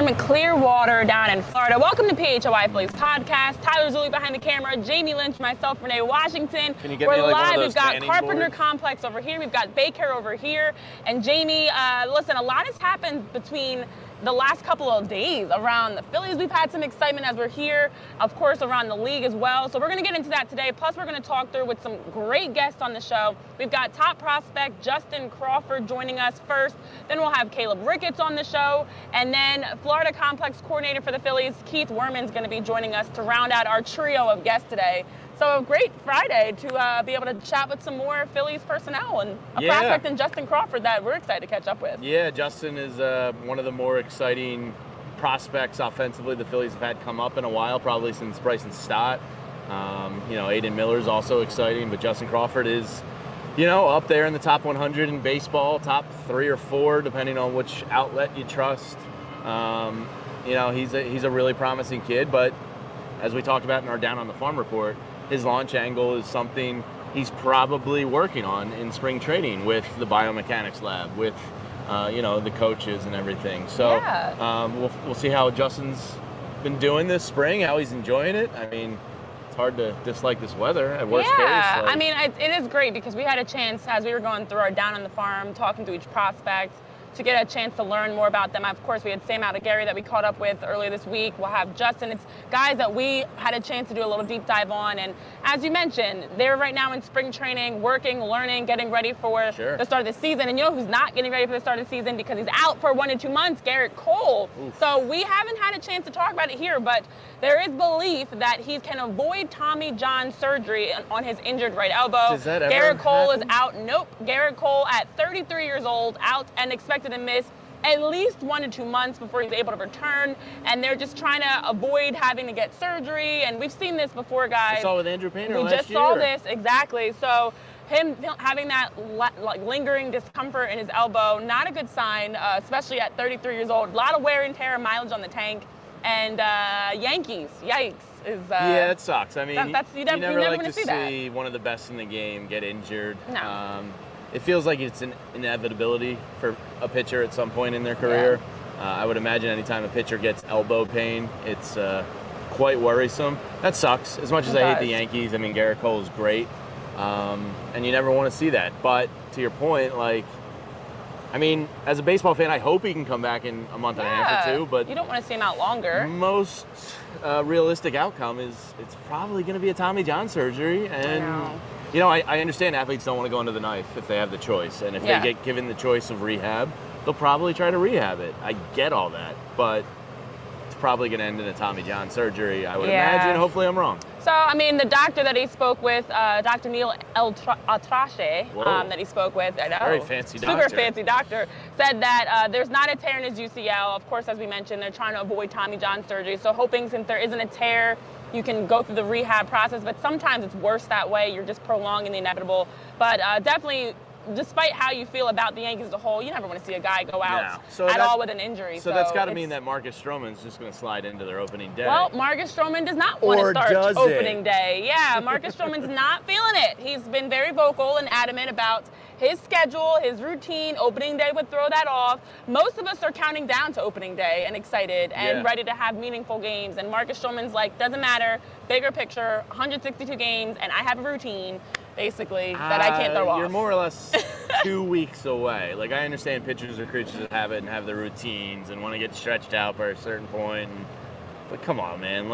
from Clearwater down in Florida. Welcome to PHLY Phillies podcast. Tyler Zulli behind the camera, Jamie Lynch, myself, Renee Washington. Can you get We're me like live. one of those We've got standing Carpenter boards? Complex over here. We've got Baker over here. And Jamie, listen, a lot has happened between the last couple of days around the Phillies. We've had some excitement as we're here, of course, around the league as well. So we're going to get into that today. Plus, we're going to talk through with some great guests on the show. We've got top prospect Justin Crawford joining us first. Then we'll have Caleb Ricketts on the show. And then Florida Complex coordinator for the Phillies, Keith Werman, is going to be joining us to round out our trio of guests today. So a great Friday to be able to chat with some more Phillies personnel and a prospect in Justin Crawford that we're excited to catch up with. Yeah, Justin is one of the more exciting prospects offensively the Phillies have had come up in a while, probably since Bryson Stott. Aiden Miller's also exciting, but Justin Crawford is, up there in the top 100 in baseball, top 3 or 4, depending on which outlet you trust. He's a really promising kid, but as we talked about in our Down on the Farm report, his launch angle is something he's probably working on in spring training with the biomechanics lab, with the coaches and everything. So we'll see how Justin's been doing this spring, how he's enjoying it. I mean, it's hard to dislike this weather at worst case. I mean, it is great because we had a chance as we were going through our Down on the Farm, talking to each prospect, to get a chance to learn more about them. Of course, we had Sam Gary that we caught up with earlier this week. We'll have Justin. It's guys that we had a chance to do a little deep dive on. And as you mentioned, they're right now in spring training, working, learning, getting ready for the start of the season. And you know who's not getting ready for the start of the season because he's out for 1 to 2 months? Gerrit Cole. Oof. So we haven't had a chance to talk about it here, but there is belief that he can avoid Tommy John surgery on his injured right elbow. Does that ever Gerrit Cole happen? is out. Nope. Gerrit Cole at 33 years old, out and expected to miss at least 1 to 2 months before he's able to return, and they're just trying to avoid having to get surgery. And we've seen this before, guys. We saw with Andrew Painter We last just year. saw this, exactly. So him having that lingering discomfort in his elbow, not a good sign, especially at 33 years old. A lot of wear and tear, mileage on the tank, and Yankees, yikes. Yeah, it sucks. I mean, you you never never like want to to see see one of the best in the game get injured. No. It feels like it's an inevitability for a pitcher at some point in their career. I would imagine anytime a pitcher gets elbow pain, it's quite worrisome. That sucks. As much as I hate the Yankees, I mean, Gerrit Cole is great, and you never want to see that. But to your point, as a baseball fan, I hope he can come back in a month and a half or 2. But you don't want to see him out longer. Most realistic outcome is it's probably going to be a Tommy John surgery, and I understand athletes don't want to go into the knife if they have the choice, and if they get given the choice of rehab, they'll probably try to rehab it. I get all that, but it's probably going to end in a Tommy John surgery, I would imagine. Hopefully I'm wrong. So, I mean, the doctor that he spoke with, Dr. Neil Atrache, that he spoke with, I know, very fancy doctor. Super fancy doctor, said that there's not a tear in his UCL. Of course, as we mentioned, they're trying to avoid Tommy John surgery. So hoping since there isn't a tear, you can go through the rehab process, but sometimes it's worse that way. You're just prolonging the inevitable. But definitely, despite how you feel about the Yankees as a whole, you never want to see a guy go out at all with an injury. So that's got to mean that Marcus Stroman's just going to slide into their opening day. Well, Marcus Stroman does not want to start opening day. Yeah, Marcus Stroman's not feeling it. He's been very vocal and adamant about his schedule, his routine. Opening day would throw that off. Most of us are counting down to opening day and excited and ready to have meaningful games. And Marcus Stroman's like, doesn't matter, bigger picture, 162 games, and I have a routine, basically, that I can't throw off. You're more or less 2 weeks away. Like, I understand pitchers are creatures of habit and have their routines and want to get stretched out by a certain point. But come on, man.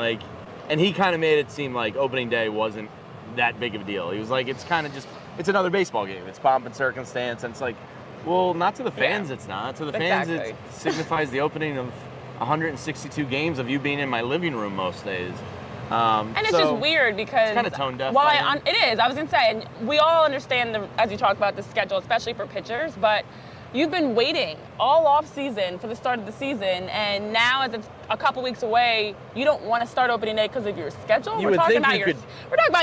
And he kind of made it seem like opening day wasn't that big of a deal. He was like, it's kind of just, it's another baseball game. It's pomp and circumstance. And it's like, well, not to the fans it's not. To the fans it signifies the opening of 162 games of you being in my living room most days. And it's just weird because it's kind of tone deaf. It is. I was going to say, and we all understand, as you talk about the schedule, especially for pitchers, but you've been waiting all off season for the start of the season, and now as it's a couple weeks away, you don't want to start opening day because of your schedule? We're talking about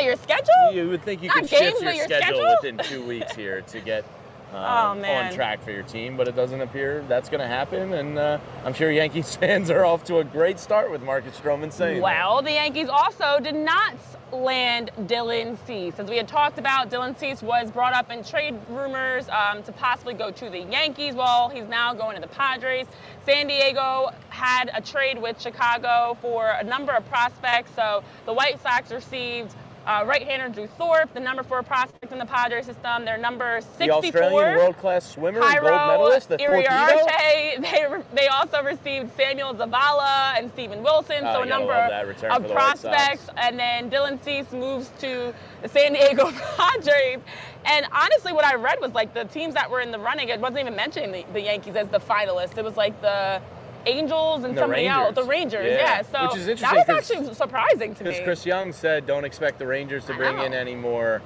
your schedule? You would think you Not could shift games, your schedule within 2 weeks here to get on track for your team, but it doesn't appear that's going to happen, and I'm sure Yankees fans are off to a great start with Marcus Stroman saying Well, the Yankees also did not land Dylan Cease. As we had talked about, Dylan Cease was brought up in trade rumors to possibly go to the Yankees. Well, he's now going to the Padres. San Diego had a trade with Chicago for a number of prospects. So the White Sox received right-hander Drew Thorpe, the number 4 prospect in the Padres system. Their number 64. The Australian world-class swimmer and gold medalist, the Iriarte. They also received Samuel Zavala and Steven Wilson, so a number of prospects. And then Dylan Cease moves to the San Diego Padres. And honestly, what I read was like the teams that were in the running, it wasn't even mentioning the Yankees as the finalists. It was like the Angels and somebody else, the Rangers, yeah. So which is interesting, that was actually surprising to me. Because Chris Young said, don't expect the Rangers to bring in any more.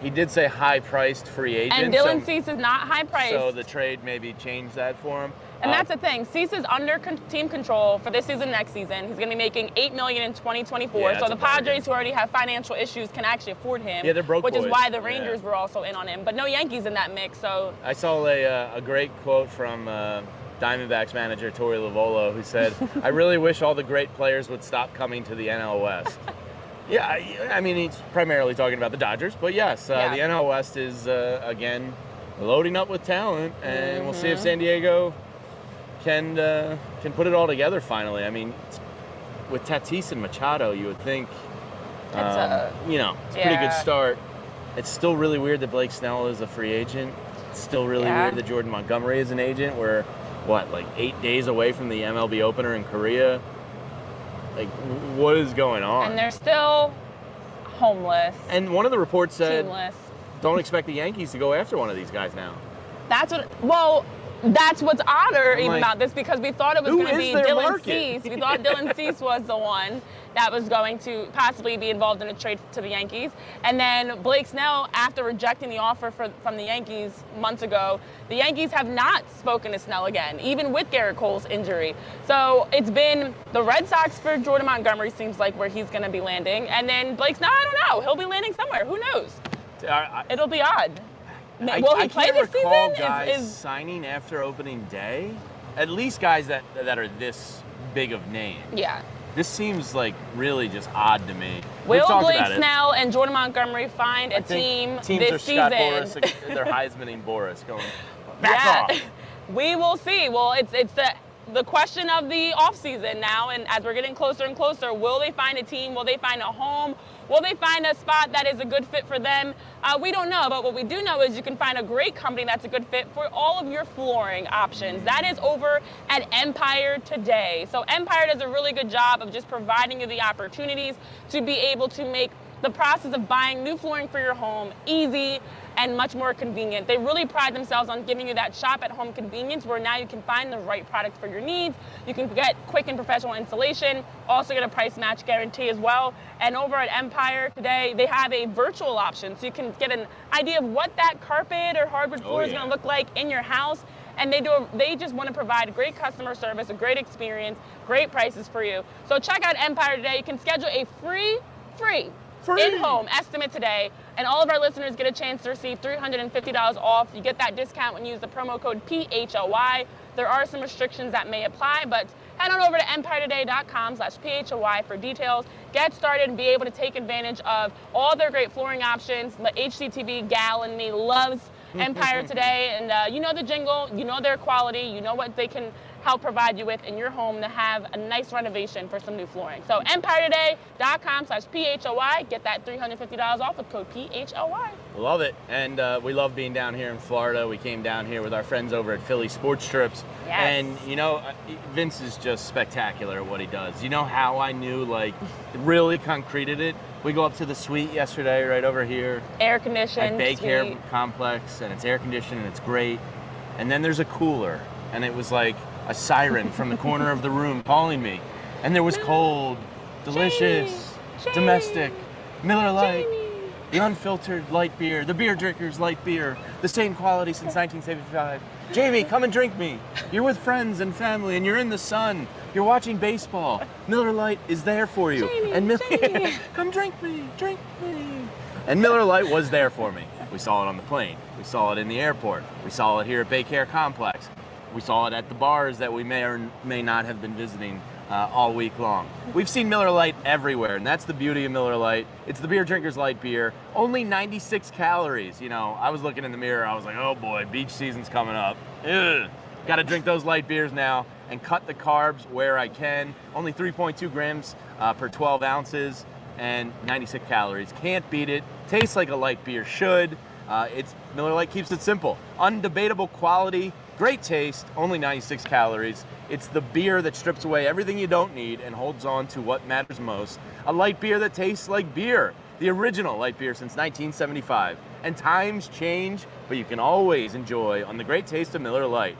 He did say high-priced free agents. And Dylan Cease is not high-priced. So the trade maybe changed that for him. And that's the thing. Cease is under team control for this season, next season. He's going to be making $8 million in 2024. Yeah, so the Padres, who already have financial issues, can actually afford him. Yeah, they're broke which boys. is why the Rangers were also in on him. But no Yankees in that mix. So I saw a great quote from Diamondbacks manager Torey Lovullo, who said, "I really wish all the great players would stop coming to the NL West." Yeah, I mean, he's primarily talking about the Dodgers, but yes, the NL West is again loading up with talent, and we'll see if San Diego can put it all together finally. I mean, with Tatis and Machado, you would think, it's a pretty good start. It's still really weird that Blake Snell is a free agent. It's still really weird that Jordan Montgomery is an agent. We're, like 8 days away from the MLB opener in Korea? Like, what is going on? And they're still homeless. And one of the reports said, teamless. Don't expect the Yankees to go after one of these guys now. That's what's odder about this, because we thought it was going to be Dylan Cease. We thought Dylan Cease was the one that was going to possibly be involved in a trade to the Yankees. And then Blake Snell, after rejecting the offer from the Yankees months ago, the Yankees have not spoken to Snell again, even with Garrett Cole's injury. So it's been the Red Sox for Jordan Montgomery, seems like where he's going to be landing. And then Blake Snell, I don't know. He'll be landing somewhere. Who knows? It'll be odd. Will he play this season? I can't recall guys signing after opening day. At least guys that are this big of names. Yeah. This seems like really just odd to me. Will Blake Snell and Jordan Montgomery find a team this season? Scott Boras, they're Heismaning Boras, going back off. We will see. Well, it's the question of the offseason now, and as we're getting closer and closer, will they find a team? Will they find a home? Will they find a spot that is a good fit for them? We don't know, but what we do know is you can find a great company that's a good fit for all of your flooring options. That is over at Empire Today. So Empire does a really good job of just providing you the opportunities to be able to make the process of buying new flooring for your home easy and much more convenient. They really pride themselves on giving you that shop-at-home convenience where now you can find the right product for your needs. You can get quick and professional installation, also get a price match guarantee as well. And over at Empire Today, they have a virtual option, so you can get an idea of what that carpet or hardwood floor is going to look like in your house. And they just want to provide great customer service, a great experience, great prices for you. So check out Empire Today. You can schedule a free in-home estimate today, and all of our listeners get a chance to receive $350 off. You get that discount when you use the promo code PHLY. There are some restrictions that may apply, but head on over to empiretoday.com/PHLY for details. Get started and be able to take advantage of all their great flooring options. The HCTV gal in me loves Empire Today, and you know the jingle, you know their quality, you know what they can help provide you with in your home to have a nice renovation for some new flooring. So empiretoday.com/PHLY, get that $350 off with code PHLY. Love it. And we love being down here in Florida. We came down here with our friends over at Philly Sports Trips. Yes. And, you know, Vince is just spectacular at what he does. You know how I knew, like, really concreted it? We go up to the suite yesterday right over here. Air conditioned at Bay Care Complex, and it's air conditioned and it's great. And then there's a cooler, and it was like a siren from the corner of the room calling me. And there was cold, delicious, domestic, Miller Lite, the unfiltered light beer, the beer drinkers light beer, the same quality since 1975. Jamie, come and drink me. You're with friends and family and you're in the sun. You're watching baseball. Miller Lite is there for you. Jamie, and Jamie. Come drink me. And Miller Lite was there for me. We saw it on the plane. We saw it in the airport. We saw it here at Bay Care Complex. We saw it at the bars that we may or may not have been visiting all week long. We've seen Miller Lite everywhere, and that's the beauty of Miller Lite. It's the beer drinker's light beer, only 96 calories. You know, I was looking in the mirror, I was like, oh boy, beach season's coming up. Ugh. Got to drink those light beers now and cut the carbs where I can. Only 3.2 grams per 12 ounces and 96 calories. Can't beat it. Tastes like a light beer should. Miller Lite keeps it simple. Undebatable quality, great taste, only 96 calories. It's the beer that strips away everything you don't need and holds on to what matters most. A light beer that tastes like beer. The original light beer since 1975. And times change, but you can always enjoy on the great taste of Miller Lite.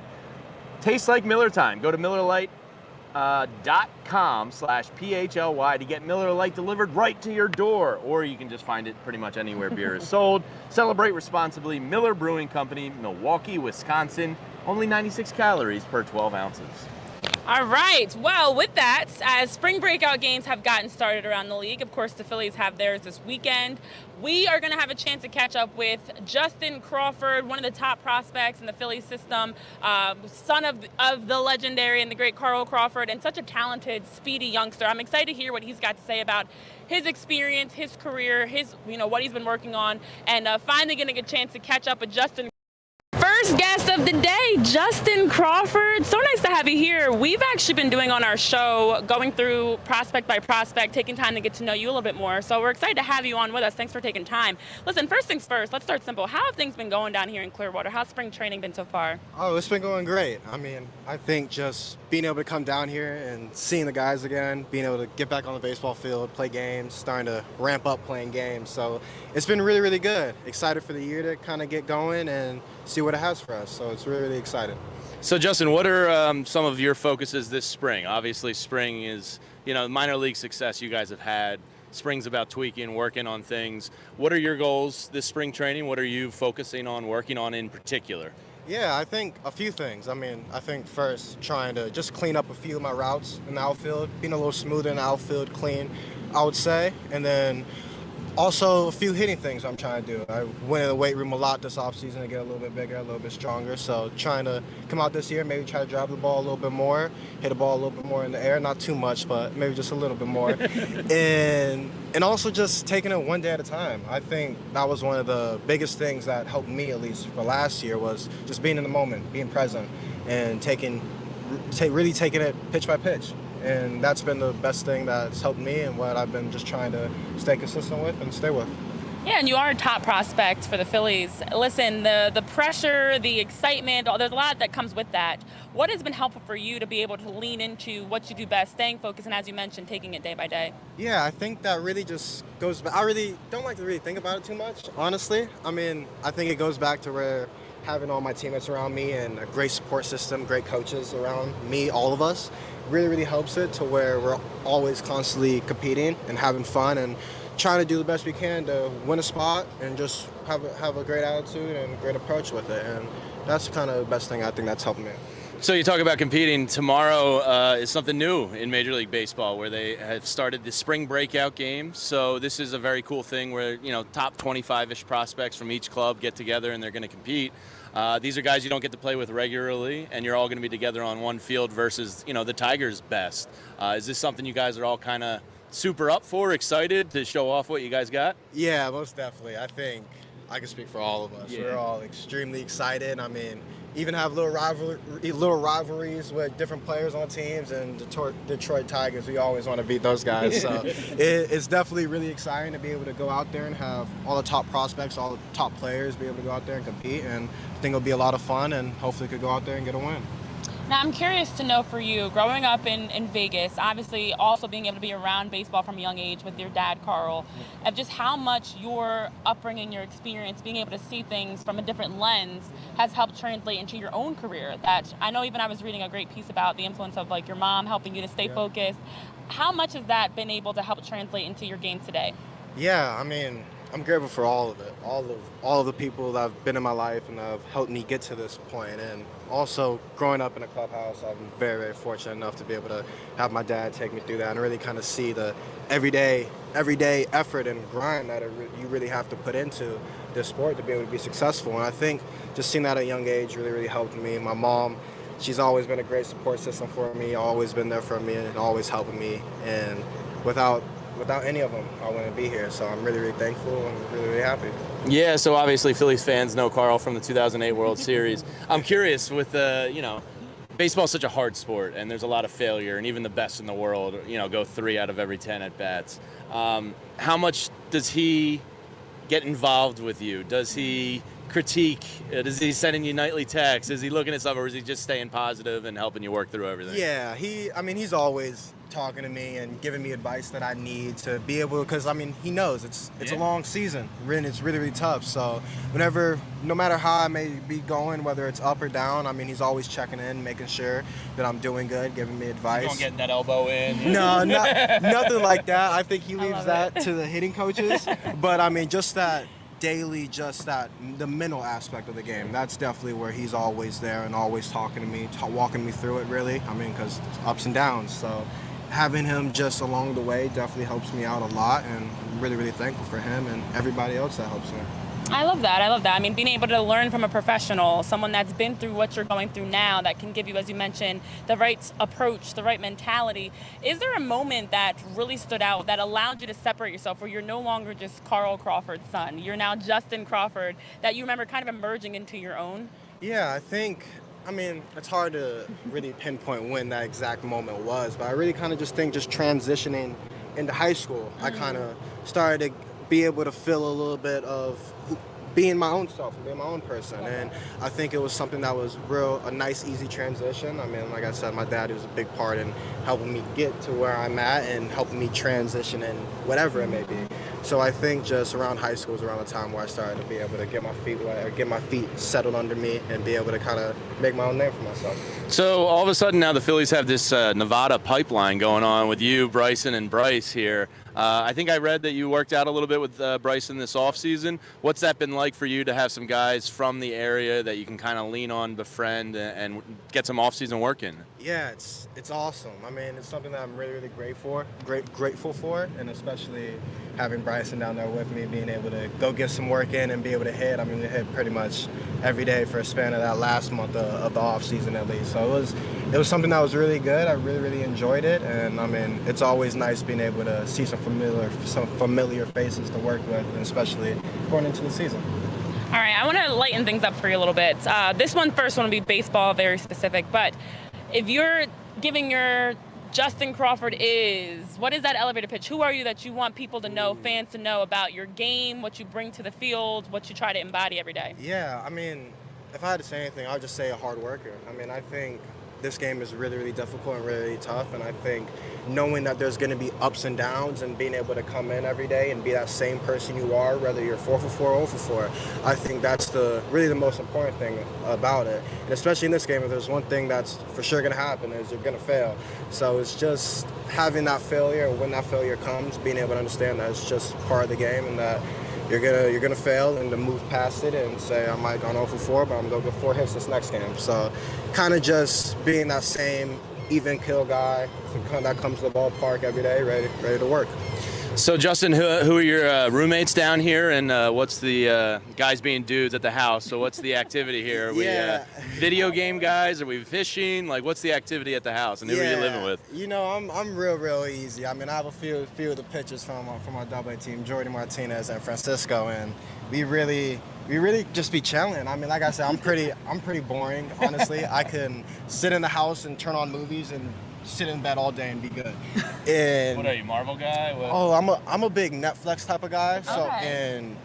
Tastes like Miller time. Go to MillerLite.com/PHLY to get Miller Lite delivered right to your door, or you can just find it pretty much anywhere beer is sold. Celebrate responsibly. Miller Brewing Company, Milwaukee, Wisconsin. Only 96 calories per 12 ounces. All right. Well, with that, as spring breakout games have gotten started around the league, of course, the Phillies have theirs this weekend. We are going to have a chance to catch up with Justin Crawford, one of the top prospects in the Phillies system, son of the legendary and the great Carl Crawford, and such a talented, speedy youngster. I'm excited to hear what he's got to say about his experience, his career, what he's been working on, and finally going to get a chance to catch up with Justin. First guest of the day, Justin Crawford. So nice to have you here. We've actually been doing on our show, going through prospect by prospect, taking time to get to know you a little bit more. So we're excited to have you on with us. Thanks for taking time. Listen, first things first, let's start simple. How have things been going down here in Clearwater? How's spring training been so far? Oh, it's been going great. I mean, I think just being able to come down here and seeing the guys again, being able to get back on the baseball field, play games, starting to ramp up playing games. So it's been really, really good. Excited for the year to kind of get going and see what it has for us. So it's really, really exciting. So Justin, what are some of your focuses this spring? Obviously spring is, minor league success you guys have had. Spring's about tweaking, working on things. What are your goals this spring training? What are you focusing on, working on in particular? Yeah, I think a few things. I think first trying to just clean up a few of my routes in the outfield, being a little smoother in the outfield, clean, I would say. And then also a few hitting things I'm trying to do. I went in the weight room a lot this offseason to get a little bit bigger, a little bit stronger. So trying to come out this year, maybe try to drive the ball a little bit more, hit the ball a little bit more in the air, not too much, but maybe just a little bit more. and also just taking it one day at a time. I think that was one of the biggest things that helped me, at least for last year, was just being in the moment, being present, and really taking it pitch by pitch. And that's been the best thing that's helped me and what I've been just trying to stay consistent with and stay with. Yeah, and you are a top prospect for the Phillies. Listen, the pressure, the excitement, there's a lot that comes with that. What has been helpful for you to be able to lean into what you do best, staying focused, and as you mentioned, taking it day by day? Yeah, I think that really just goes back. I really don't like to really think about it too much, honestly. I think it goes back to where having all my teammates around me and a great support system, great coaches around me, all of us, really, really helps it to where we're always constantly competing and having fun and trying to do the best we can to win a spot and just have a great attitude and a great approach with it. And that's kind of the best thing I think that's helped me. So you talk about competing. Tomorrow is something new in Major League Baseball where they have started the spring breakout game. So this is a very cool thing where, top 25-ish prospects from each club get together and they're going to compete. These are guys you don't get to play with regularly, and you're all going to be together on one field versus, the Tigers' best. Is this something you guys are all kind of super up for, excited to show off what you guys got? Yeah, most definitely. I think I can speak for all of us. Yeah. We're all extremely excited. Even have little rivalries with different players on teams, and Detroit Tigers, we always want to beat those guys. So it's definitely really exciting to be able to go out there and have all the top prospects, all the top players be able to go out there and compete. And I think it'll be a lot of fun, and hopefully could go out there and get a win. Now, I'm curious to know for you, growing up in Vegas, obviously also being able to be around baseball from a young age with your dad, Carl, of just how much your upbringing, your experience, being able to see things from a different lens has helped translate into your own career. That I know even I was reading a great piece about the influence of your mom helping you to stay focused. How much has that been able to help translate into your game today? Yeah, I'm grateful for all of it, all of the people that have been in my life and have helped me get to this point. And also growing up in a clubhouse, I'm very, very fortunate enough to be able to have my dad take me through that and really kind of see the everyday effort and grind that you really have to put into this sport to be able to be successful. And I think just seeing that at a young age really, really helped me. My mom, she's always been a great support system for me, always been there for me and always helping me. And without without any of them, I wouldn't be here. So I'm really, really thankful and really, really happy. Yeah, so obviously Phillies fans know Carl from the 2008 World Series. I'm curious with baseball's such a hard sport, and there's a lot of failure, and even the best in the world, go 3 out of every 10 at bats. How much does he get involved with you? Does he critique? Is he sending you nightly texts? Is he looking at stuff, or is he just staying positive and helping you work through everything? Yeah, he's always talking to me and giving me advice that I need to be able, because he knows it's a long season, and it's really, really tough. So no matter how I may be going, whether it's up or down, he's always checking in, making sure that I'm doing good, giving me advice. You don't get that elbow in? No, nothing like that. I think he leaves that to the hitting coaches. But just that daily, the mental aspect of the game, that's definitely where he's always there and always talking to me, walking me through it, really. Because it's ups and downs. So having him just along the way definitely helps me out a lot, and I'm really, really thankful for him and everybody else that helps me. I love that. Being able to learn from a professional, someone that's been through what you're going through now, that can give you, as you mentioned, the right approach, the right mentality. Is there a moment that really stood out that allowed you to separate yourself, where you're no longer just Carl Crawford's son, you're now Justin Crawford, that you remember kind of emerging into your own? Yeah, I think, it's hard to really pinpoint when that exact moment was, but I really kind of just think transitioning into high school, I kind of started to be able to feel a little bit of being my own self, being my own person. And I think it was something that was a nice, easy transition. Like I said, my dad was a big part in helping me get to where I'm at and helping me transition in whatever it may be. So I think just around high school was around the time where I started to be able to get my feet wet, or get my feet settled under me, and be able to kind of make my own name for myself. So all of a sudden now the Phillies have this Nevada pipeline going on with you, Bryson, and Bryce here. I think I read that you worked out a little bit with Bryson this offseason. What's that been like for you to have some guys from the area that you can kind of lean on, befriend, and get some off-season work in? Yeah, it's awesome. It's something that I'm really, really grateful for, and especially having Bryson down there with me, being able to go get some work in and be able to hit. We hit pretty much every day for a span of that last month of the off season at least. So it was something that was really good. I really, really enjoyed it, and it's always nice being able to see some familiar faces to work with, and especially going into the season. All right, I want to lighten things up for you a little bit. This one first want to be baseball, very specific, but if you're giving your Justin Crawford what is that elevator pitch? Who are you that you want people to know, fans to know about your game, what you bring to the field, what you try to embody every day? Yeah, if I had to say anything, I would just say a hard worker. I think this game is really, really difficult and really, really tough, and I think knowing that there's going to be ups and downs, and being able to come in every day and be that same person you are, whether you're 4 for 4 or 0 for 4, I think that's really the most important thing about it. And especially in this game, if there's one thing that's for sure going to happen, is you're going to fail. So it's just having that failure, and when that failure comes, being able to understand that it's just part of the game, and that you're gonna fail, and to move past it and say, I might have gone 0 for 4, but I'm gonna go get 4 hits this next game. So kind of just being that same even kill guy that comes to the ballpark every day, ready to work. So Justin, who are your roommates down here, and what's the guys being dudes at the house? So what's the activity here? Are we video game guys? Are we fishing? What's the activity at the house, and who are you living with? I'm real easy. I have a few of the pitchers from our AA team, Jordan Martinez and Francisco, and we really just be chilling. Like I said, I'm pretty boring, honestly. I can sit in the house and turn on movies and sit in bed all day and be good. And what are you, Marvel guy? Oh, I'm a big Netflix type of guy. So and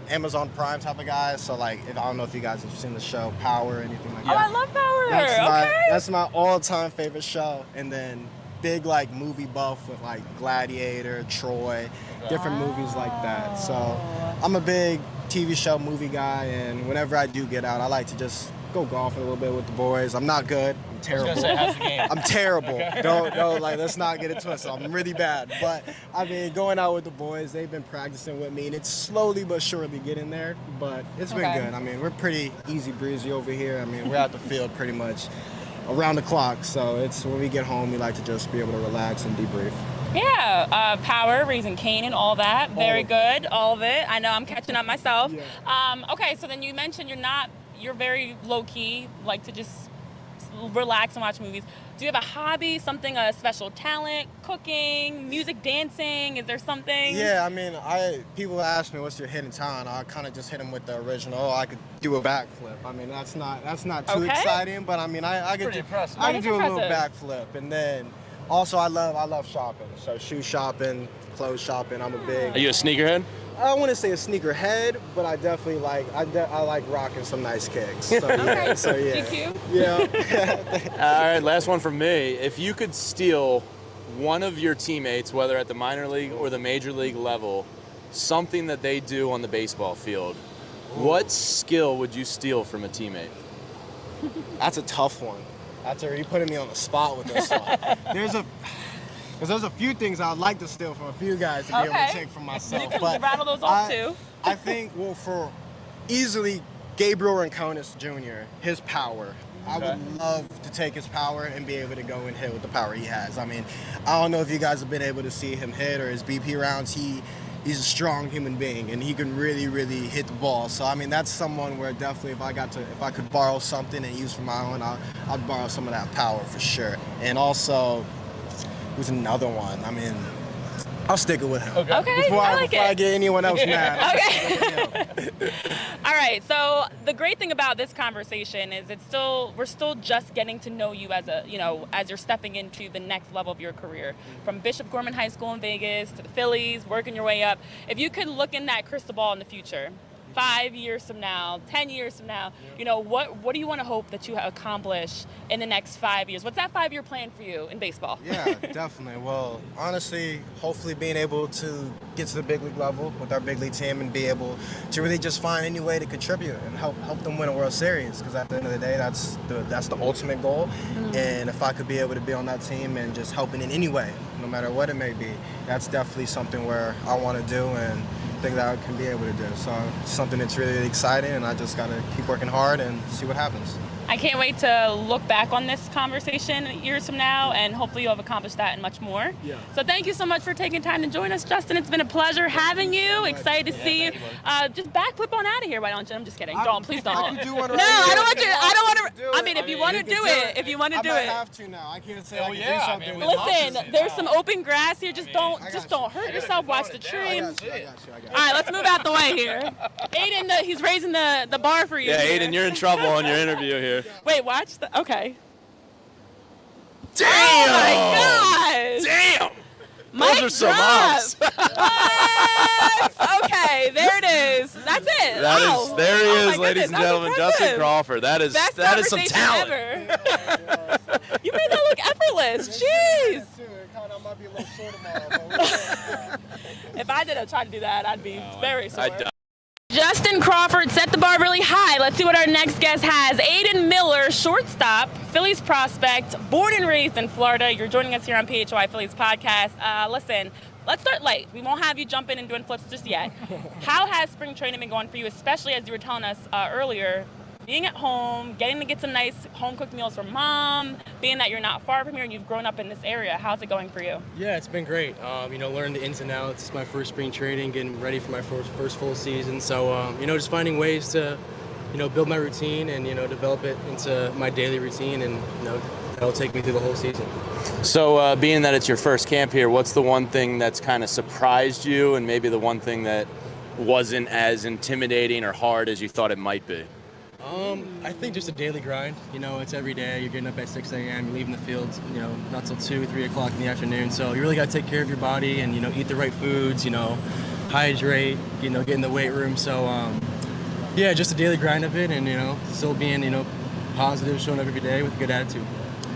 Amazon Prime type of guy. So I don't know if you guys have seen the show Power or anything like that. Oh, I love Power. That's my all-time favorite show. And then big movie buff with Gladiator, Troy, different movies like that. So I'm a big TV show movie guy, and whenever I do get out, I like to just go golfing a little bit with the boys. I'm not good. I'm terrible. I was gonna say, how's the game? I'm terrible. Don't let's not get it twisted. I'm really bad. But going out with the boys, they've been practicing with me, and it's slowly but surely getting there. But it's been good. We're pretty easy breezy over here. We're at the field pretty much around the clock. So it's when we get home, we like to just be able to relax and debrief. Yeah, Power, Raising Kanan, all that. Very good, all of it. I know I'm catching up myself. Yeah. Okay, so then you mentioned you're very low-key, like to just relax and watch movies. Do you have a hobby, something, a special talent, cooking, music, dancing? Is there something? Yeah, I mean, people ask me what's your hidden talent. I kind of just hit them with the original. Oh, I could do a backflip. I mean, that's not too exciting, but I mean, I could do a little backflip. And then also I love shopping. So shoe shopping, clothes shopping. I'm a big. Are you a sneakerhead? I don't want to say a sneakerhead, but I definitely like I like rocking some nice kicks. So, Okay. So yeah. GQ. Yeah. All right, last one from me. If you could steal one of your teammates, whether at the minor league or the major league level, something that they do on the baseball field, what skill would you steal from a teammate? That's a tough one. That's already putting me on the spot with this one. There's a few things I'd like to steal from a few guys to be able to take from myself. You can but rattle those off too. I think, well, for easily Gabriel Rincones Jr., his power. I would love to take his power and be able to go and hit with the power he has. I mean, I don't know if you guys have been able to see him hit or his BP rounds. He's a strong human being, and he can really, really hit the ball. So, I mean, that's someone where definitely if I could borrow something and use for my own, I'd borrow some of that power for sure. And also, who's another one? I mean, I'll stick it with him. Okay, Before I get anyone else mad. Okay. All right. So the great thing about this conversation is we're still just getting to know you as as you're stepping into the next level of your career, from Bishop Gorman High School in Vegas to the Phillies, working your way up. If you could look in that crystal ball in the future, 5 years from now, 10 years from now, what do you want to hope that you accomplish in the next 5 years? What's that 5-year plan for you in baseball? Yeah, definitely. Well, honestly, hopefully being able to get to the big league level with our big league team and be able to really just find any way to contribute and help them win a World Series, because at the end of the day, that's the ultimate goal. Mm-hmm. And if I could be able to be on that team and just helping in any way, no matter what it may be, that's definitely something where I want to do and think that I can be able to do. So it's something that's really, really exciting, and I just got to keep working hard and see what happens. I can't wait to look back on this conversation years from now, and hopefully you'll have accomplished that and much more. Yeah. So thank you so much for taking time to join us, Justin. It's been a pleasure having you. Excited to see you. Just backflip on out of here, why don't you? I'm just kidding. Please don't. I can do one no, I don't want you. I don't want to. I mean, if you want to do it, I might have to now. I can't say I can do something. Listen, there's some open grass here. Just don't hurt yourself. Watch the tree. All right, let's move out the way here. Aiden, he's raising the bar for you. Yeah, Aiden, you're in trouble on your interview here. Wait, watch the. Okay. Damn! Oh my gosh! Damn! Mic Those are some drop. ups. What? Okay, there it is. That's it. There he is, my ladies and goodness, gentlemen, that's Justin impressive. Crawford. That is some conversation talent. ever. You made that look effortless. Jeez. I might be a little short tomorrow. If I did try to do that, I'd be very sore. I don't. Justin Crawford set the bar really high. Let's see what our next guest has. Aiden Miller, shortstop, Phillies prospect, born and raised in Florida. You're joining us here on PHLY Phillies podcast. Listen, let's start light. We won't have you jumping and doing flips just yet. How has spring training been going for you, especially as you were telling us earlier, being at home, getting to get some nice home-cooked meals from mom, being that you're not far from here and you've grown up in this area? How's it going for you? Yeah, it's been great. Learning the ins and outs. It's my first spring training, getting ready for my first full season. So, just finding ways to, build my routine and, develop it into my daily routine, and, that'll take me through the whole season. So, being that it's your first camp here, what's the one thing that's kind of surprised you, and maybe the one thing that wasn't as intimidating or hard as you thought it might be? I think just a daily grind. It's every day. You're getting up at 6 a.m., you're leaving the fields, not till 2, 3 o'clock in the afternoon. So you really got to take care of your body and, eat the right foods, hydrate, get in the weight room. So, just a daily grind of it, and, still being, positive, showing up every day with a good attitude.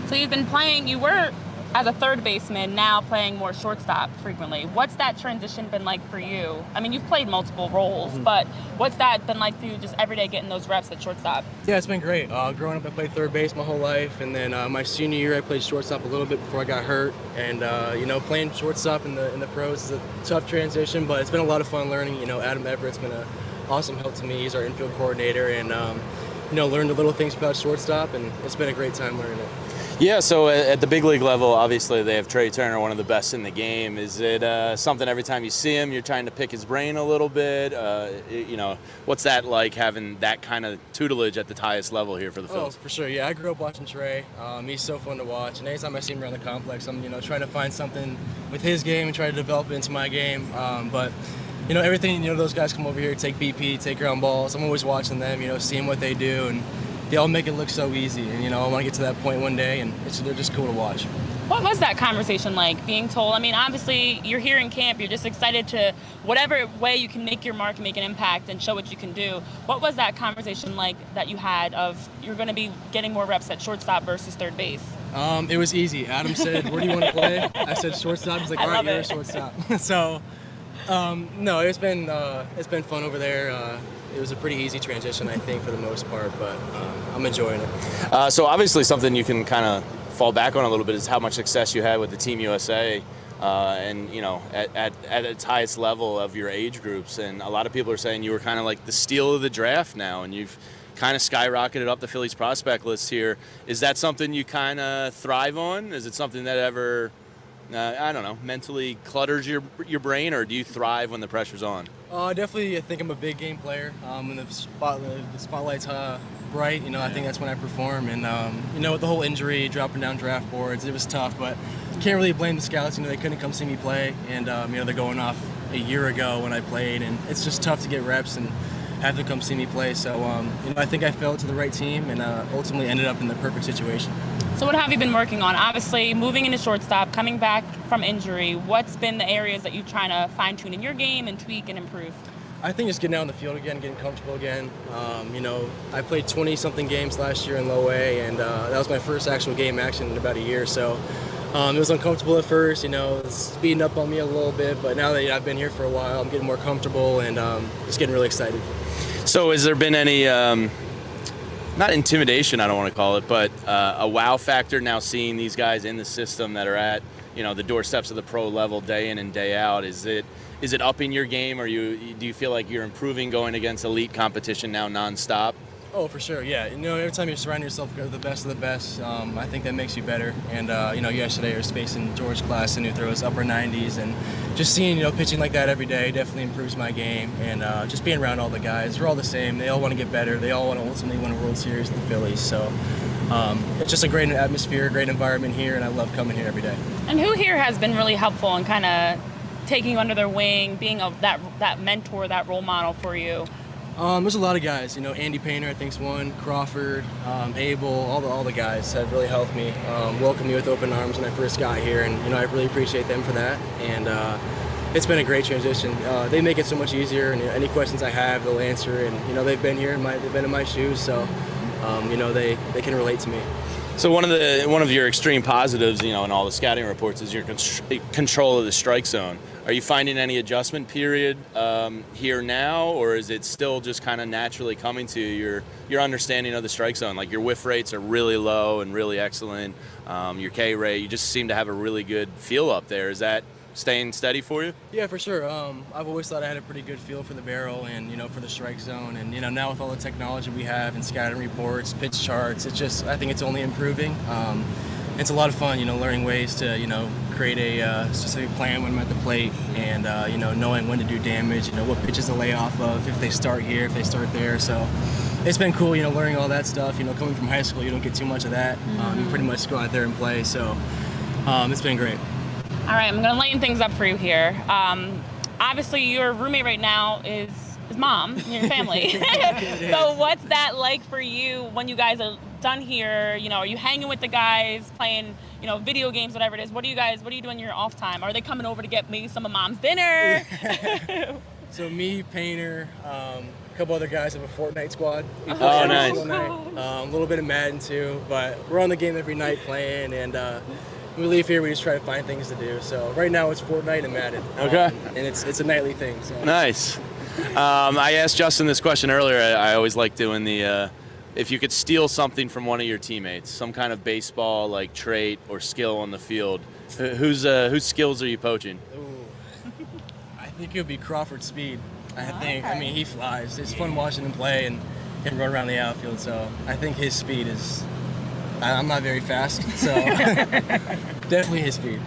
So you've been playing, you were as a third baseman, now playing more shortstop frequently. What's that transition been like for you? I mean, you've played multiple roles, but what's that been like for you just every day getting those reps at shortstop? Yeah, it's been great. Growing up, I played third base my whole life, and then my senior year, I played shortstop a little bit before I got hurt. And, playing shortstop in the pros is a tough transition, but it's been a lot of fun learning. Adam Everett's been an awesome help to me. He's our infield coordinator, and, learned the little things about shortstop, and it's been a great time learning it. Yeah, so at the big league level, obviously they have Trey Turner, one of the best in the game. Is it something every time you see him, you're trying to pick his brain a little bit? You know, what's that like, having that kind of tutelage at the highest level here for the Phillies? Oh, for sure. Yeah, I grew up watching Trey. He's so fun to watch, and anytime I see him around the complex, I'm trying to find something with his game and try to develop it into my game. But everything, those guys come over here, take BP, take ground balls. I'm always watching them, seeing what they do, and they all make it look so easy. And I want to get to that point one day, and they're just cool to watch. What was that conversation like, being told? I mean, obviously, you're here in camp. You're just excited to whatever way you can make your mark and make an impact and show what you can do. What was that conversation like that you had of you're going to be getting more reps at shortstop versus third base? It was easy. Adam said, "Where do you want to play?" I said, "Shortstop." He's like, "All right, you're a shortstop." So, no, it's been fun over there. It was a pretty easy transition, I think, for the most part, but I'm enjoying it. So obviously something you can kind of fall back on a little bit is how much success you had with the Team USA, and at its highest level of your age groups. And a lot of people are saying you were kind of like the steal of the draft now, and you've kind of skyrocketed up the Phillies prospect list here. Is that something you kind of thrive on? Is it something that ever, I don't know, mentally clutters your brain, or do you thrive when the pressure's on? Definitely, I think I'm a big game player. When the spotlight's bright, I think that's when I perform. And with the whole injury, dropping down draft boards, it was tough. But can't really blame the scouts. They couldn't come see me play, and they're going off a year ago when I played, and it's just tough to get reps and have them come see me play. So I think I fell to the right team, and ultimately ended up in the perfect situation. So what have you been working on? Obviously, moving into shortstop, coming back from injury, what's been the areas that you're trying to fine-tune in your game and tweak and improve? I think just getting out on the field again, getting comfortable again. I played 20-something games last year in low A, and that was my first actual game action in about a year. So it was uncomfortable at first, it was speeding up on me a little bit, but now that I've been here for a while, I'm getting more comfortable and just getting really excited. So has there been any, not intimidation, I don't want to call it, but a wow factor now seeing these guys in the system that are at, the doorsteps of the pro level day in and day out? Is it upping your game, or do you feel like you're improving going against elite competition now nonstop? Oh, for sure, yeah. Every time you surround yourself with the best of the best, I think that makes you better. And, yesterday I was facing George Klassen, who throws upper 90s, and just seeing, pitching like that every day definitely improves my game. And just being around all the guys, they're all the same. They all want to get better. They all want to ultimately win a World Series with the Phillies. So it's just a great atmosphere, great environment here, and I love coming here every day. And who here has been really helpful in kind of taking you under their wing, being that mentor, that role model for you? There's a lot of guys. Andy Painter, I think, is one. Crawford, Abel, all the guys have really helped me, welcomed me with open arms when I first got here, and I really appreciate them for that. And it's been a great transition. They make it so much easier, and any questions I have, they'll answer. And they've been here, they've been in my shoes, so they can relate to me. So one of your extreme positives, in all the scouting reports, is your control of the strike zone. Are you finding any adjustment period here now, or is it still just kind of naturally coming to your understanding of the strike zone? Like your whiff rates are really low and really excellent. Your K rate, you just seem to have a really good feel up there. Is that staying steady for you? Yeah, for sure. I've always thought I had a pretty good feel for the barrel and for the strike zone, and now with all the technology we have and scouting reports, pitch charts, I think it's only improving. It's a lot of fun, learning ways to create a specific plan when I'm at the plate, and knowing when to do damage, what pitches to lay off of, if they start here, if they start there. So it's been cool, learning all that stuff. Coming from high school, you don't get too much of that. You pretty much go out there and play. So it's been great. All right, I'm going to lighten things up for you here. Obviously, your roommate right now is mom, your family. So what's that like for you when you guys are done here? Are you hanging with the guys, playing, video games, whatever it is? What do you do in your off time? Are they coming over to get me some of mom's dinner? So me, Painter, a couple other guys have a Fortnite squad. Oh, nice. A little bit of Madden too, but we're on the game every night playing, and when we leave here, we just try to find things to do. So right now it's Fortnite and Madden. Okay. And it's a nightly thing. So. Nice. I asked Justin this question earlier. I always like doing the, if you could steal something from one of your teammates, some kind of baseball like trait or skill on the field, whose skills are you poaching? Ooh. I think it would be Crawford's speed. I mean, he flies. It's fun watching him play and run around the outfield. So I think his speed is I'm not very fast, so definitely his speed.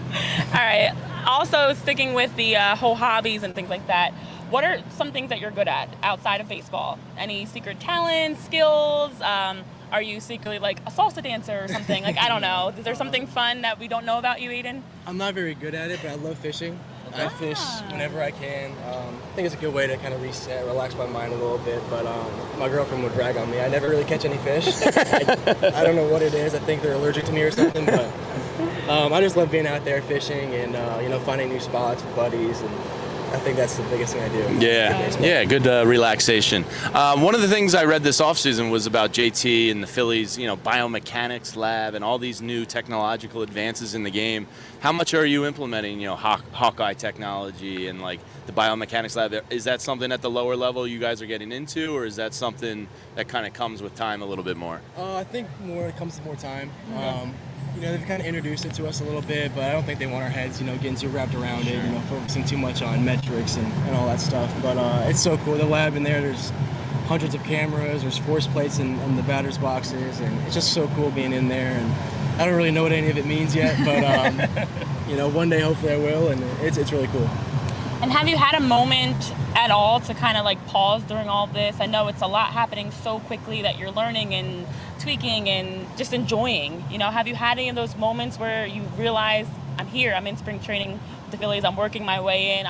All right. Also, sticking with the whole hobbies and things like that, what are some things that you're good at outside of baseball? Any secret talents, skills? Are you secretly like a salsa dancer or something? Like, I don't know. Is there something fun that we don't know about you, Aiden? I'm not very good at it, but I love fishing. I fish whenever I can. I think it's a good way to kind of reset, relax my mind a little bit. But my girlfriend would brag on me. I never really catch any fish. I don't know what it is. I think they're allergic to me or something. But I just love being out there fishing and finding new spots with buddies. And I think that's the biggest thing I do. Yeah, good relaxation. One of the things I read this offseason was about JT and the Phillies, biomechanics lab and all these new technological advances in the game. How much are you implementing, Hawkeye technology and like the biomechanics lab? Is that something at the lower level you guys are getting into, or is that something that kind of comes with time a little bit more? I think it comes to more time. They've kind of introduced it to us a little bit, but I don't think they want our heads, getting too wrapped around it, focusing too much on metrics and all that stuff. But it's so cool. The lab in there's hundreds of cameras, there's force plates in the batter's boxes, and it's just so cool being in there. And I don't really know what any of it means yet, but one day hopefully I will, and it's really cool. And have you had a moment at all to kind of like pause during all this? I know it's a lot happening so quickly that you're learning and tweaking and just enjoying. Have you had any of those moments where you realize, I'm here, I'm in spring training with the Phillies, I'm working my way in,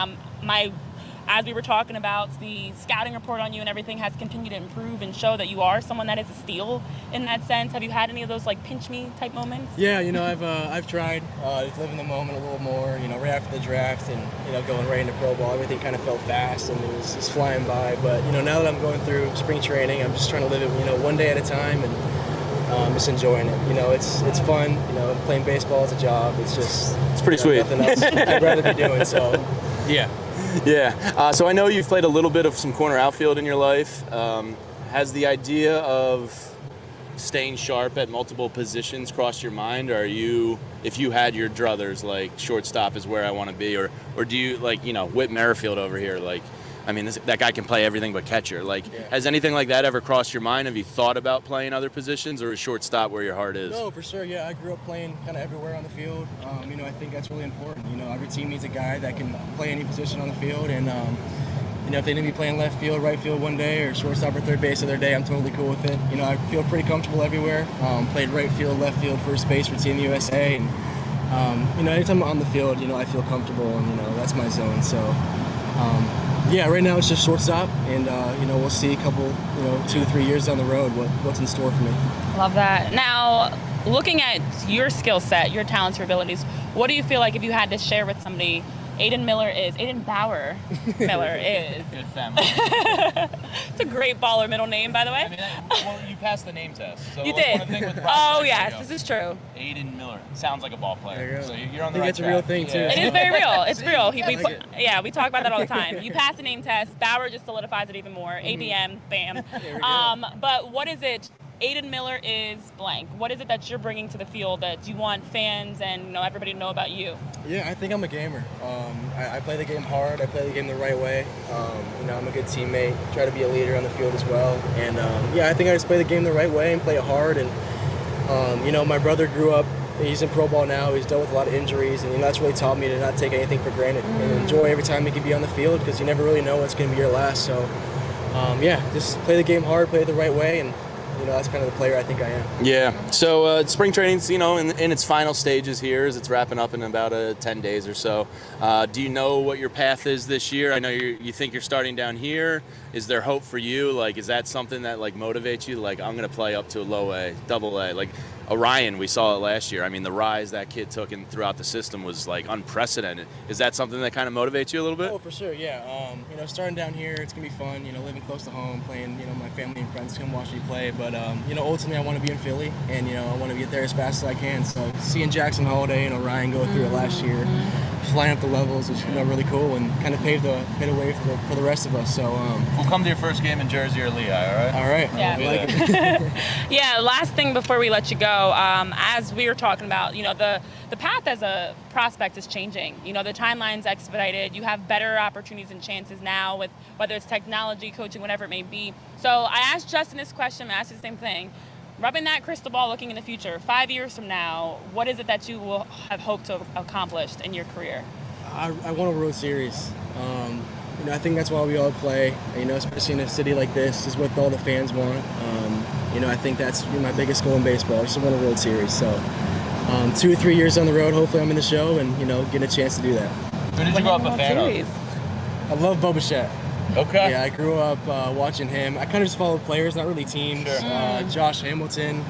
as we were talking about, the scouting report on you and everything has continued to improve and show that you are someone that is a steal in that sense. Have you had any of those like pinch me type moments? Yeah, I've tried to live in the moment a little more. Right after the draft and going right into pro ball, everything kind of felt fast and it was just flying by. But now that I'm going through spring training, I'm just trying to live it one day at a time and just enjoying it. It's fun. Playing baseball is a job. It's pretty sweet. Nothing else I'd rather be doing. So yeah. Yeah. So I know you've played a little bit of some corner outfield in your life. Has the idea of staying sharp at multiple positions crossed your mind? Or if you had your druthers, like shortstop is where I want to be, or do you like, Whit Merrifield over here, like, that guy can play everything but catcher. Like, has anything like that ever crossed your mind? Have you thought about playing other positions, or is shortstop where your heart is? No, for sure. Yeah, I grew up playing kind of everywhere on the field. I think that's really important. Every team needs a guy that can play any position on the field. And, if they need me playing left field, right field one day, or shortstop or third base other day, I'm totally cool with it. I feel pretty comfortable everywhere. Played right field, left field, first base for Team USA. And, anytime I'm on the field, I feel comfortable, and, that's my zone. So, right now it's just shortstop, and we'll see a couple, 2 to 3 years down the road what's in store for me. Love that. Now, looking at your skill set, your talents, your abilities, what do you feel like if you had to share with somebody? Aiden Bauer Miller is. Good family. It's a great baller middle name, by the way. You passed the name test. So you did. Oh, yes, this is true. Aiden Miller. Sounds like a ball player. There you go. So you're on the I think right it's a real thing, too. It is very real. It's real. I We talk about that all the time. You pass the name test. Bauer just solidifies it even more. ABM, bam. But what is it? Aiden Miller is blank. What is it that you're bringing to the field that you want fans and everybody to know about you? Yeah, I think I'm a gamer. I play the game hard. I play the game the right way. I'm a good teammate. Try to be a leader on the field as well. And I think I just play the game the right way and play it hard. And my brother grew up. He's in pro ball now. He's dealt with a lot of injuries, and that's really taught me to not take anything for granted and enjoy every time he can be on the field, because you never really know what's going to be your last. So, just play the game hard, play it the right way, and that's kind of the player I think I am. Yeah. So spring training's, in its final stages here, as it's wrapping up in about 10 days or so. Do you know what your path is this year? I know you think you're starting down here. Is there hope for you? Like, is that something that like motivates you? Like, I'm going to play up to a low A, double A. Like Orion, we saw it last year. The rise that kid took throughout the system was like unprecedented. Is that something that kind of motivates you a little bit? Oh, for sure, yeah. Starting down here, it's gonna be fun. Living close to home, playing. My family and friends come watch me play. But ultimately, I want to be in Philly, and I want to get there as fast as I can. So seeing Jackson Holiday and Orion go through it last year, flying up the levels was really cool, and kind of paved the way for the rest of us. So we'll come to your first game in Jersey or Lehigh. All right. Yeah. Yeah. Last thing before we let you go. As we were talking about, the path as a prospect is changing. The timeline's expedited. You have better opportunities and chances now with whether it's technology, coaching, whatever it may be. So I asked Justin this question. I asked you the same thing. rubbing that crystal ball, looking in the future, 5 years from now, what is it that you will have hoped to have accomplished in your career? I want a World Series. I think that's why we all play. Especially in a city like this, is what all the fans want. I think that's my biggest goal in baseball. I just want a World Series. So 2 or 3 years on the road, hopefully I'm in the show and get a chance to do that. Who did you grow up a fan of? I love Bo Bichette. Okay. Yeah, I grew up watching him. I kind of just followed players, not really teams. Sure. Josh Hamilton,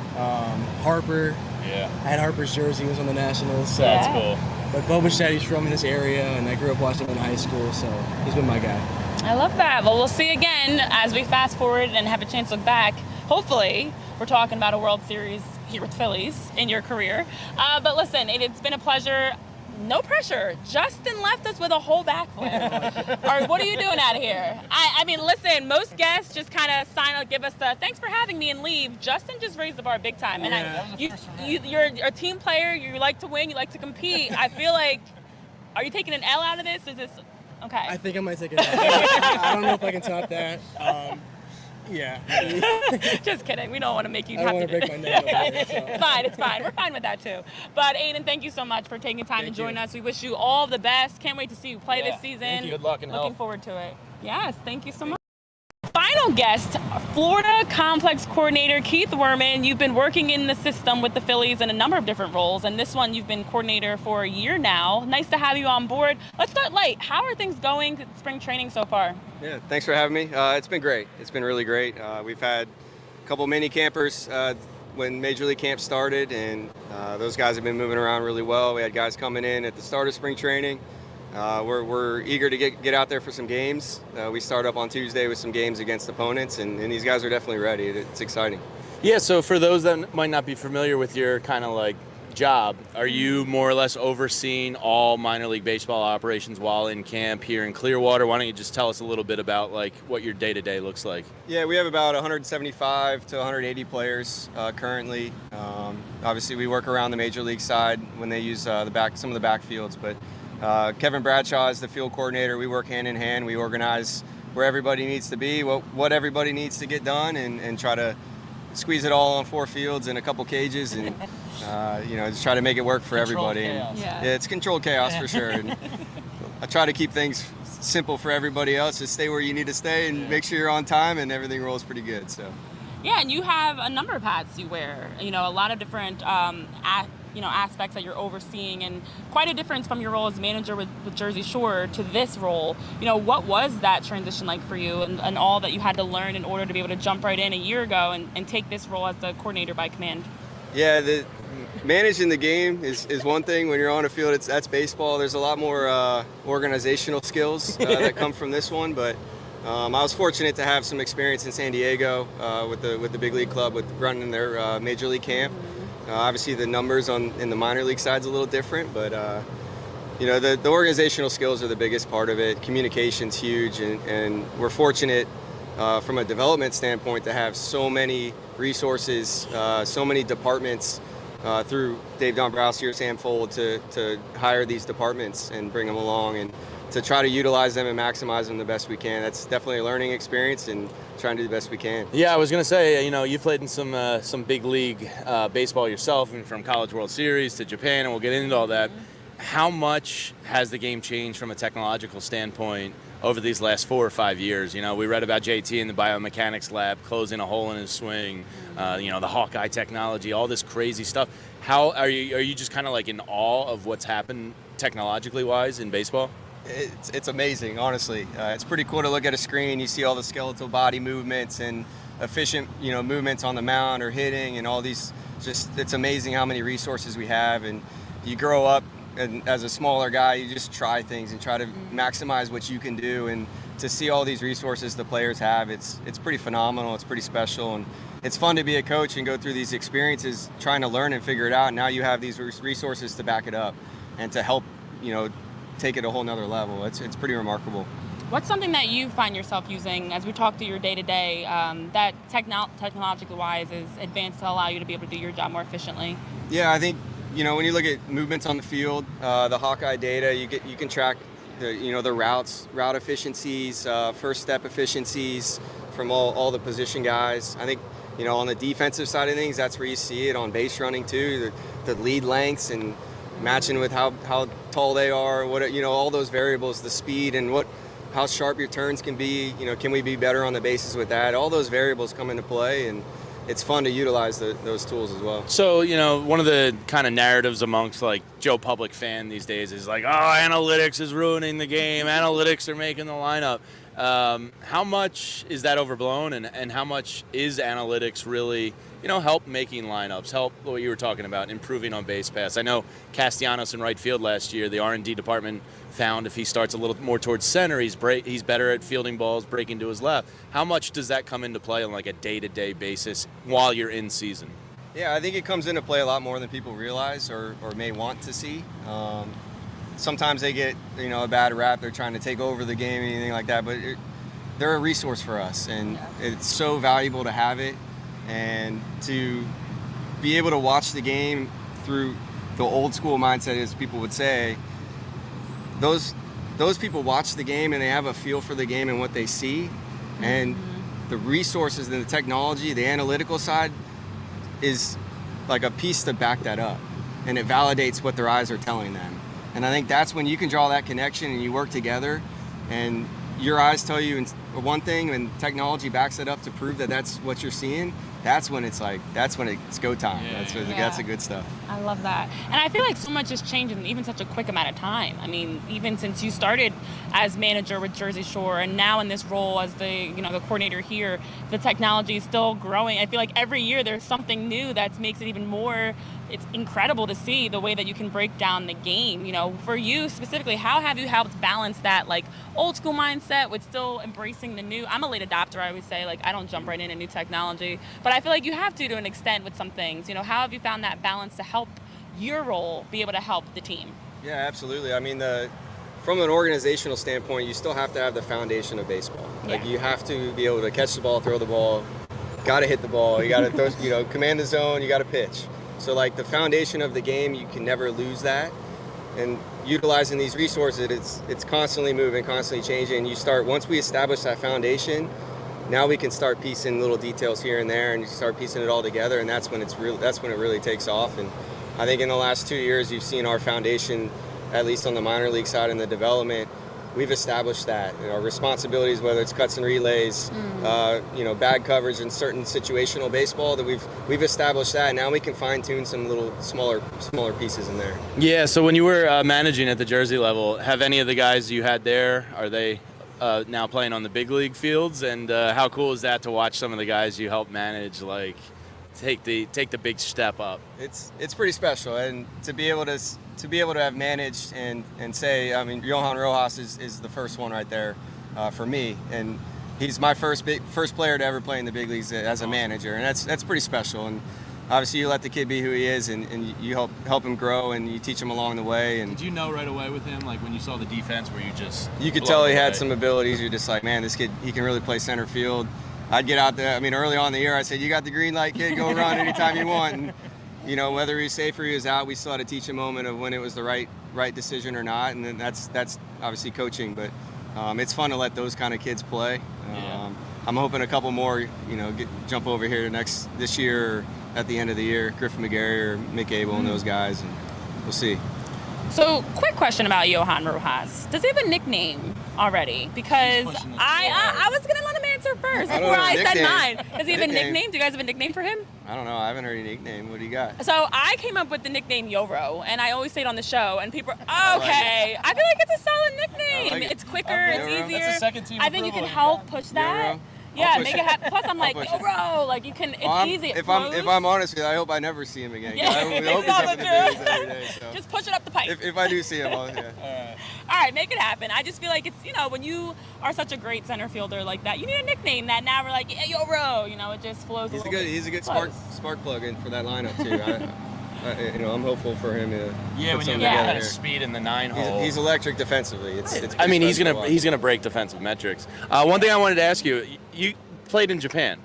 Harper. Yeah. I had Harper's jersey. He was on the Nationals. So. That's cool. But Bo Bichette, he's from this area, and I grew up watching him in high school, so he's been my guy. I love that. Well, we'll see again as we fast forward and have a chance to look back. Hopefully, we're talking about a World Series here with Phillies in your career. But listen, it's been a pleasure. No pressure. Justin left us with a whole backflip. Or what are you doing out of here? I mean, listen, most guests just kind of sign up, give us the thanks for having me and leave. Justin just raised the bar big time. And you're a team player. You like to win. You like to compete. I feel like, are you taking an L out of this? Is this okay? I think I might take it. I don't know if I can top that. Yeah. Just kidding. We don't want to make you I have don't to want to break my neck over here, so. It's fine. We're fine with that too. But Aiden, thank you so much for taking time to join us. We wish you all the best. Can't wait to see you play this season. Thank you. Good luck and Looking forward to it. Yes, thank you so much. Final guest, Florida Complex Coordinator Keith Werman. You've been working in the system with the Phillies in a number of different roles, and this one you've been coordinator for a year now. Nice to have you on board. Let's start light. How are things going at spring training so far? Yeah, thanks for having me. It's been great. It's been really great. We've had a couple mini campers when Major League Camp started, and those guys have been moving around really well. We had guys coming in at the start of spring training. We're eager to get out there for some games. We start up on Tuesday with some games against opponents, and these guys are definitely ready. It's exciting. Yeah, so for those that might not be familiar with your kind of like job, are you more or less overseeing all minor league baseball operations while in camp here in Clearwater? Why don't you just tell us a little bit about like what your day-to-day looks like? Yeah, we have about 175 to 180 players currently. Obviously, we work around the Major League side when they use some of the backfields, but Kevin Bradshaw is the field coordinator. We work hand in hand. We organize where everybody needs to be, what everybody needs to get done, and try to squeeze it all on 4 fields and a couple cages, and just try to make it work for everybody. And, yeah, it's controlled chaos for sure. And I try to keep things simple for everybody else. Just stay where you need to stay and make sure you're on time, and everything rolls pretty good. So. Yeah, and you have a number of hats you wear. A lot of different aspects that you're overseeing, and quite a difference from your role as manager with Jersey Shore to this role. What was that transition like for you, and all that you had to learn in order to be able to jump right in a year ago and take this role as the coordinator by command? Yeah, managing the game is one thing. When you're on a field, that's baseball. There's a lot more organizational skills that come from this one, but I was fortunate to have some experience in San Diego with the big league club, with running their major league camp. Obviously, the numbers in the minor league side's a little different, but the organizational skills are the biggest part of it. Communication's huge, and we're fortunate from a development standpoint to have so many resources, so many departments through Dave Dombrowski or Sam Fold to hire these departments and bring them along, and to try to utilize them and maximize them the best we can. That's definitely a learning experience, and trying to do the best we can. Yeah, I was gonna say, you played in some big league baseball yourself, and from College World Series to Japan, and we'll get into all that. How much has the game changed from a technological standpoint over these last 4 or 5 years? We read about JT in the biomechanics lab closing a hole in his swing, the Hawkeye technology, all this crazy stuff. How are you just kind of like in awe of what's happened technologically wise in baseball? It's amazing, honestly. It's pretty cool to look at a screen. You see all the skeletal body movements and efficient, movements on the mound or hitting, and all these. It's amazing how many resources we have. And you grow up, and as a smaller guy, you just try things and try to maximize what you can do. And to see all these resources the players have, it's pretty phenomenal. It's pretty special, and it's fun to be a coach and go through these experiences, trying to learn and figure it out. Now you have these resources to back it up and to help, take it a whole nother level. It's pretty remarkable. What's something that you find yourself using as we talk through your day-to-day that technologically wise is advanced to allow you to be able to do your job more efficiently? Yeah, I think when you look at movements on the field, the Hawkeye data, you can track the route efficiencies, first step efficiencies from all the position guys. I think on the defensive side of things, that's where you see it on base running too, the lead lengths and matching with how tall they are, all those variables, the speed and how sharp your turns can be. Can we be better on the bases with that? All those variables come into play, and it's fun to utilize those tools as well. So, one of the kind of narratives amongst like Joe Public fan these days is like, oh, analytics is ruining the game. Analytics are making the lineup. How much is that overblown, and how much is analytics really, help making lineups, help what you were talking about, improving on base paths? I know Castellanos in right field last year, the R&D department found if he starts a little more towards center, he's better at fielding balls, breaking to his left. How much does that come into play on like a day-to-day basis while you're in season? Yeah, I think it comes into play a lot more than people realize or may want to see. Sometimes they get, a bad rap. They're trying to take over the game, anything like that. But they're a resource for us, and it's so valuable to have it and to be able to watch the game through the old school mindset, as people would say. Those people watch the game and they have a feel for the game and what they see, and the resources and the technology, the analytical side is like a piece to back that up, and it validates what their eyes are telling them. And I think that's when you can draw that connection and you work together, and your eyes tell you one thing and technology backs it up to prove that that's what you're seeing. That's when it's go time. That's the good stuff. I love that. And I feel like so much has changed in even such a quick amount of time. I mean, even since you started as manager with Jersey Shore and now in this role as the coordinator here, the technology is still growing. I feel like every year there's something new that makes it even more, it's incredible to see the way that you can break down the game. For you specifically, how have you helped balance that like old school mindset with still embracing the new? I'm a late adopter, I would say. Like, I don't jump right into new technology, but I feel like you have to an extent with some things. How have you found that balance to help your role be able to help the team? Yeah, absolutely. I mean, from an organizational standpoint, you still have to have the foundation of baseball. Yeah. Like, you have to be able to catch the ball, throw the ball, got to hit the ball, you got to throw, command the zone, you got to pitch. So like the foundation of the game, you can never lose that. And utilizing these resources, it's constantly moving, constantly changing. Once we establish that foundation, now we can start piecing little details here and there, and you start piecing it all together, and that's when it really takes off. And I think in the last 2 years, you've seen our foundation, at least on the minor league side and the development, we've established that. Our responsibilities, whether it's cuts and relays, bag coverage and certain situational baseball, that we've established that. Now we can fine tune some little smaller pieces in there. Yeah. So when you were managing at the Jersey level, have any of the guys you had there, are they now playing on the big league fields? And how cool is that to watch some of the guys you help manage like take the big step up? It's pretty special, and to be able to have managed and say, I mean, Johan Rojas is the first one right there for me, and he's my first player to ever play in the big leagues as a manager, and that's pretty special. And obviously you let the kid be who he is, and you help him grow, and you teach him along the way. And did you know right away with him, like when you saw the defense, where you could tell he had some abilities? You're just like, man, this kid, he can really play center field. I'd get out there. I mean, early on in the year, I said, you got the green light, kid, go run anytime you want. And whether he was safe or he was out, we still had to teach a moment of when it was the right decision or not. And then that's obviously coaching, but it's fun to let those kind of kids play. I'm hoping a couple more, jump over here this year or at the end of the year, Griffin McGarry or Mick Abel and those guys, and we'll see. So, quick question about Johan Rojas. Does he have a nickname already? Because I was going to let him answer first before I said mine. Does he have a nickname? Do you guys have a nickname for him? I don't know. I haven't heard any nickname. What do you got? So I came up with the nickname Yoro, and I always say it on the show, and people are, okay. I feel like it's a solid nickname. It's quicker, it's easier. That's the second team I think you can help push that. Yoro. Yeah, make it happen. Plus, I'm like, Yoro, like you can. It's easy. If I'm honest with you, I hope I never see him again. Yeah, I hope he's up in the bigs every day. So. Just push it up the pipe. If I do see him, I'll, All right, make it happen. I just feel like it's, when you are such a great center fielder like that, you need a nickname that now we're like, yeah, Yoro, it just flows. He's a good spark plug in for that lineup too. I'm hopeful for him to when you have that kind of speed in the 9-hole. He's electric defensively. It's I mean, he's gonna break defensive metrics. One thing I wanted to ask you played in Japan.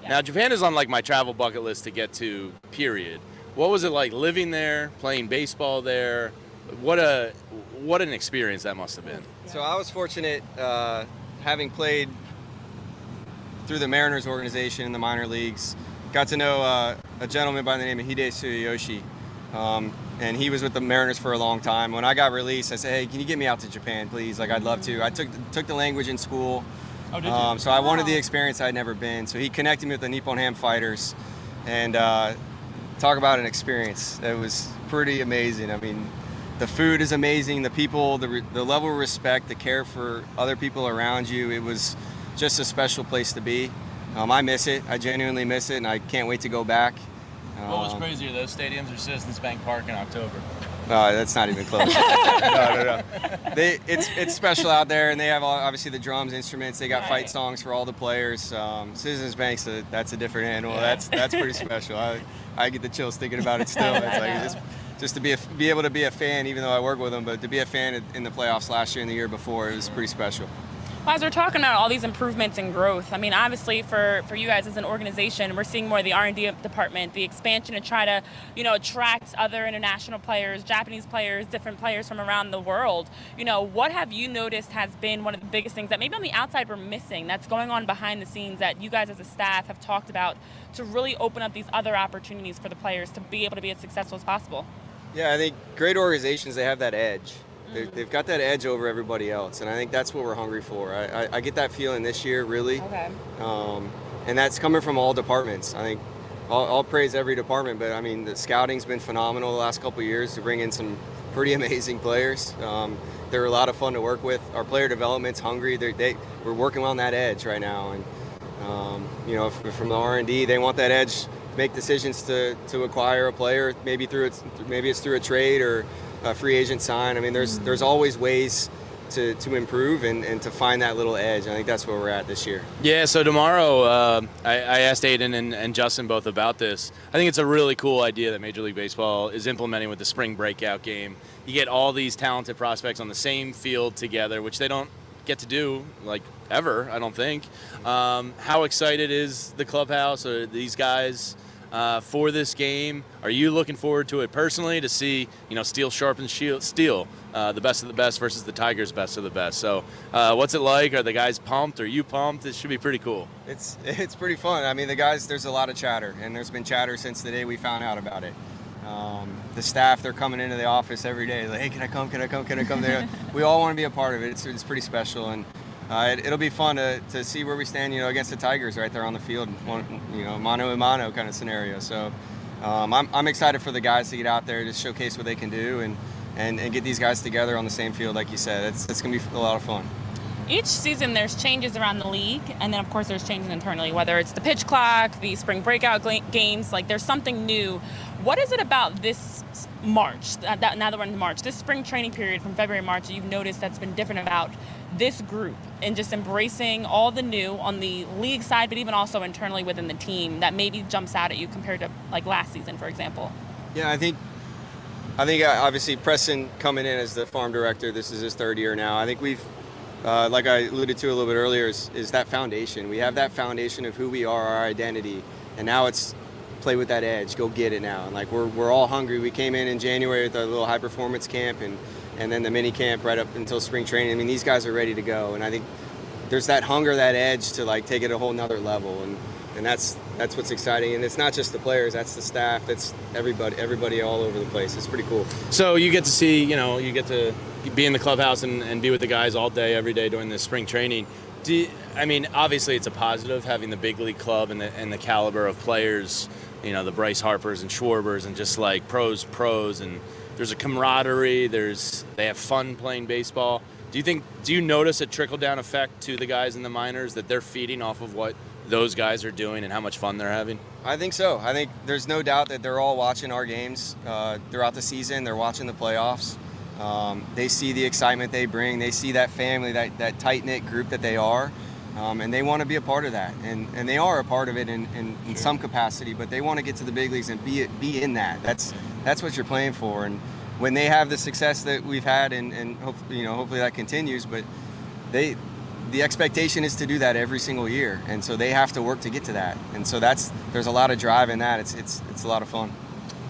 Yeah. Now Japan is on like my travel bucket list to get to, period. What was it like living there, playing baseball there? What an experience that must have been. So I was fortunate, having played through the Mariners organization in the minor leagues, got to know a gentleman by the name of Hide Tsuyoshi, and he was with the Mariners for a long time. When I got released, I said, hey, can you get me out to Japan, please? Like, I'd love to. I took the language in school. Oh, did you? So I wanted the experience I'd never been. So he connected me with the Nippon Ham fighters, and talk about an experience. It was pretty amazing. I mean, the food is amazing. The people, the level of respect, the care for other people around you. It was just a special place to be. I miss it. I genuinely miss it, and I can't wait to go back. What was crazier, those stadiums or Citizens Bank Park in October? That's not even close. No. It's special out there, and they have obviously the drums, instruments. They got fight songs for all the players. Citizens Bank's that's a different animal. Yeah. That's pretty special. I get the chills thinking about it still. It's like just to be able to be a fan, even though I work with them, but to be a fan in the playoffs last year and the year before, it was pretty special. Well, as we're talking about all these improvements and growth, I mean, obviously for you guys as an organization, we're seeing more of the R&D department, the expansion to try to, attract other international players, Japanese players, different players from around the world. What have you noticed has been one of the biggest things that maybe on the outside we're missing, that's going on behind the scenes that you guys as a staff have talked about to really open up these other opportunities for the players to be able to be as successful as possible? Yeah, I think great organizations, they have that edge. They've got that edge over everybody else, and I think that's what we're hungry for. I get that feeling this year, really. Okay. And that's coming from all departments. I think I'll praise every department, but I mean, the scouting's been phenomenal the last couple of years to bring in some pretty amazing players. They're a lot of fun to work with. Our player development's hungry. We're working on that edge right now, and from the R&D, they want that edge to make decisions to acquire a player. Maybe it's through a trade or a free agent sign. I mean, there's always ways to improve and to find that little edge. I think that's where we're at this year. Yeah, so tomorrow, I asked Aiden and Justin both about this. I think it's a really cool idea that Major League Baseball is implementing with the spring breakout game. You get all these talented prospects on the same field together, which they don't get to do, like, ever, I don't think. How excited is the clubhouse or these guys for this game? Are you looking forward to it personally, to see steel sharpens steel, the best of the best versus the Tigers' best of the best? So what's it like? Are the guys pumped? Are you pumped? It should be pretty cool. It's pretty fun. I mean, the guys, there's a lot of chatter, and there's been chatter since the day we found out about it. The staff, they're coming into the office every day like, hey, can I come? We all want to be a part of it. It's pretty special, and it'll be fun to see where we stand, against the Tigers right there on the field, mano a mano kind of scenario. So I'm excited for the guys to get out there to showcase what they can do and get these guys together on the same field, like you said. It's going to be a lot of fun. Each season there's changes around the league, and then of course there's changes internally, whether it's the pitch clock, the spring breakout games, like there's something new. What is it about this March, now that we're in March, this spring training period from February to March that you've noticed that's been different about this group and just embracing all the new on the league side, but even also internally within the team that maybe jumps out at you compared to like last season, for example? Yeah, I think obviously Preston coming in as the farm director, this is his third year now. I think we've, like I alluded to a little bit earlier, is that foundation. We have that foundation of who we are, our identity, and now it's play with that edge, go get it now. And like we're all hungry. We came in January with a little high performance camp and then the mini camp right up until spring training. I mean, these guys are ready to go, and I think there's that hunger, that edge to like take it a whole nother level, and that's what's exciting. And it's not just the players, that's the staff, that's everybody all over the place. It's pretty cool. So you get to see, you get to be in the clubhouse and be with the guys all day, every day during this spring training. Obviously it's a positive having the big league club and the caliber of players, the Bryce Harpers and Schwarbers and just like pros, and there's a camaraderie, they have fun playing baseball. Do you notice a trickle-down effect to the guys in the minors that they're feeding off of what those guys are doing and how much fun they're having? I think so. I think there's no doubt that they're all watching our games throughout the season. They're watching the playoffs. They see the excitement they bring. They see that family, that tight-knit group that they are. And they want to be a part of that. And they are a part of it in some capacity, but they want to get to the big leagues and be in that. That's what you're playing for. And when they have the success that we've had, and hopefully that continues, but the expectation is to do that every single year, and so they have to work to get to that. And so there's a lot of drive in that. It's a lot of fun.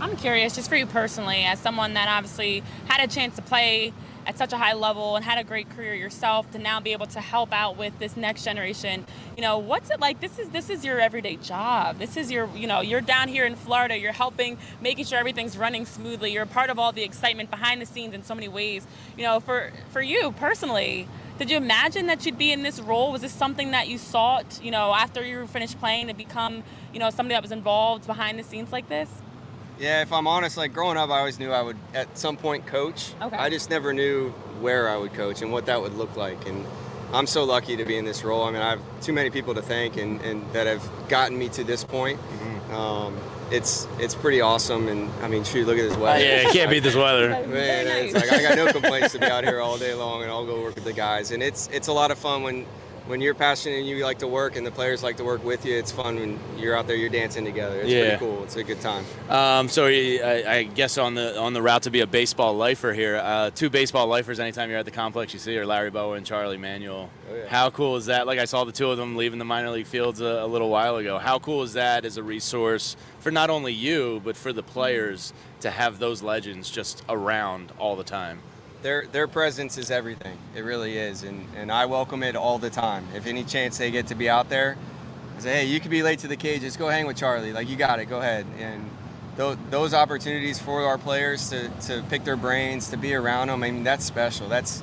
I'm curious, just for you personally, as someone that obviously had a chance to play at such a high level and had a great career yourself to now be able to help out with this next generation. You know, what's it like? This is your everyday job. This is your, you know, you're down here in Florida. You're helping, making sure everything's running smoothly. You're a part of all the excitement behind the scenes in so many ways. You know, for you personally, did you imagine that you'd be in this role? Was this something that you sought, you know, after you finished playing to become, you know, somebody that was involved behind the scenes like this? Yeah, if I'm honest, like growing up, I always knew I would at some point coach. Okay. I just never knew where I would coach and what that would look like. And I'm so lucky to be in this role. I mean, I have too many people to thank and that have gotten me to this point. It's pretty awesome. And I mean, shoot, look at this weather. Yeah, you can't beat this weather. Man, it's like I got no complaints to be out here all day long, and I'll go work with the guys. And it's a lot of fun when you're passionate and you like to work and the players like to work with you. It's fun when you're out there, you're dancing together. It's pretty cool. It's a good time. So I guess on the route to be a baseball lifer here, two baseball lifers anytime you're at the complex you see are Larry Bowa and Charlie Manuel. Oh, yeah. How cool is that? Like I saw the two of them leaving the minor league fields a little while ago. How cool is that as a resource for not only you, but for the players to have those legends just around all the time? Their presence is everything. It really is, and I welcome it all the time. If any chance they get to be out there, I say, hey, you could be late to the cage. Just go hang with Charlie. Like, you got it. Go ahead. And those opportunities for our players to pick their brains, to be around them, I mean, that's special. That's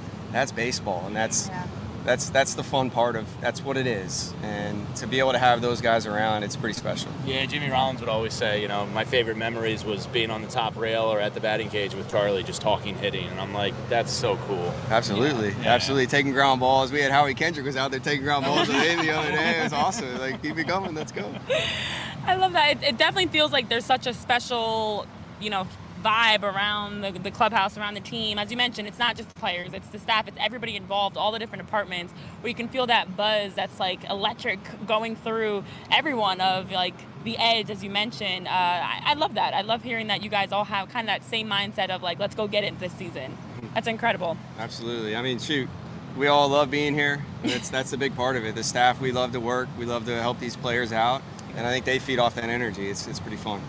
baseball, and that's the fun part of. That's what it is. And to be able to have those guys around, it's pretty special. Yeah, Jimmy Rollins would always say, you know, my favorite memories was being on the top rail or at the batting cage with Charlie, just talking hitting, and I'm like, that's so cool. Absolutely, absolutely. Taking ground balls. We had Howie Kendrick was out there taking ground balls with him the other day. It was awesome. Like, keep it coming. Let's go. I love that. It definitely feels like there's such a special, you know, vibe around the clubhouse, around the team. As you mentioned, it's not just the players, it's the staff, it's everybody involved, all the different departments, where you can feel that buzz that's like electric going through everyone of like the edge, as you mentioned. I love that. I love hearing that you guys all have kind of that same mindset of like, let's go get it this season. That's incredible. Absolutely. I mean, shoot, we all love being here. That's a big part of it. The staff, we love to work. We love to help these players out. And I think they feed off that energy. It's pretty fun.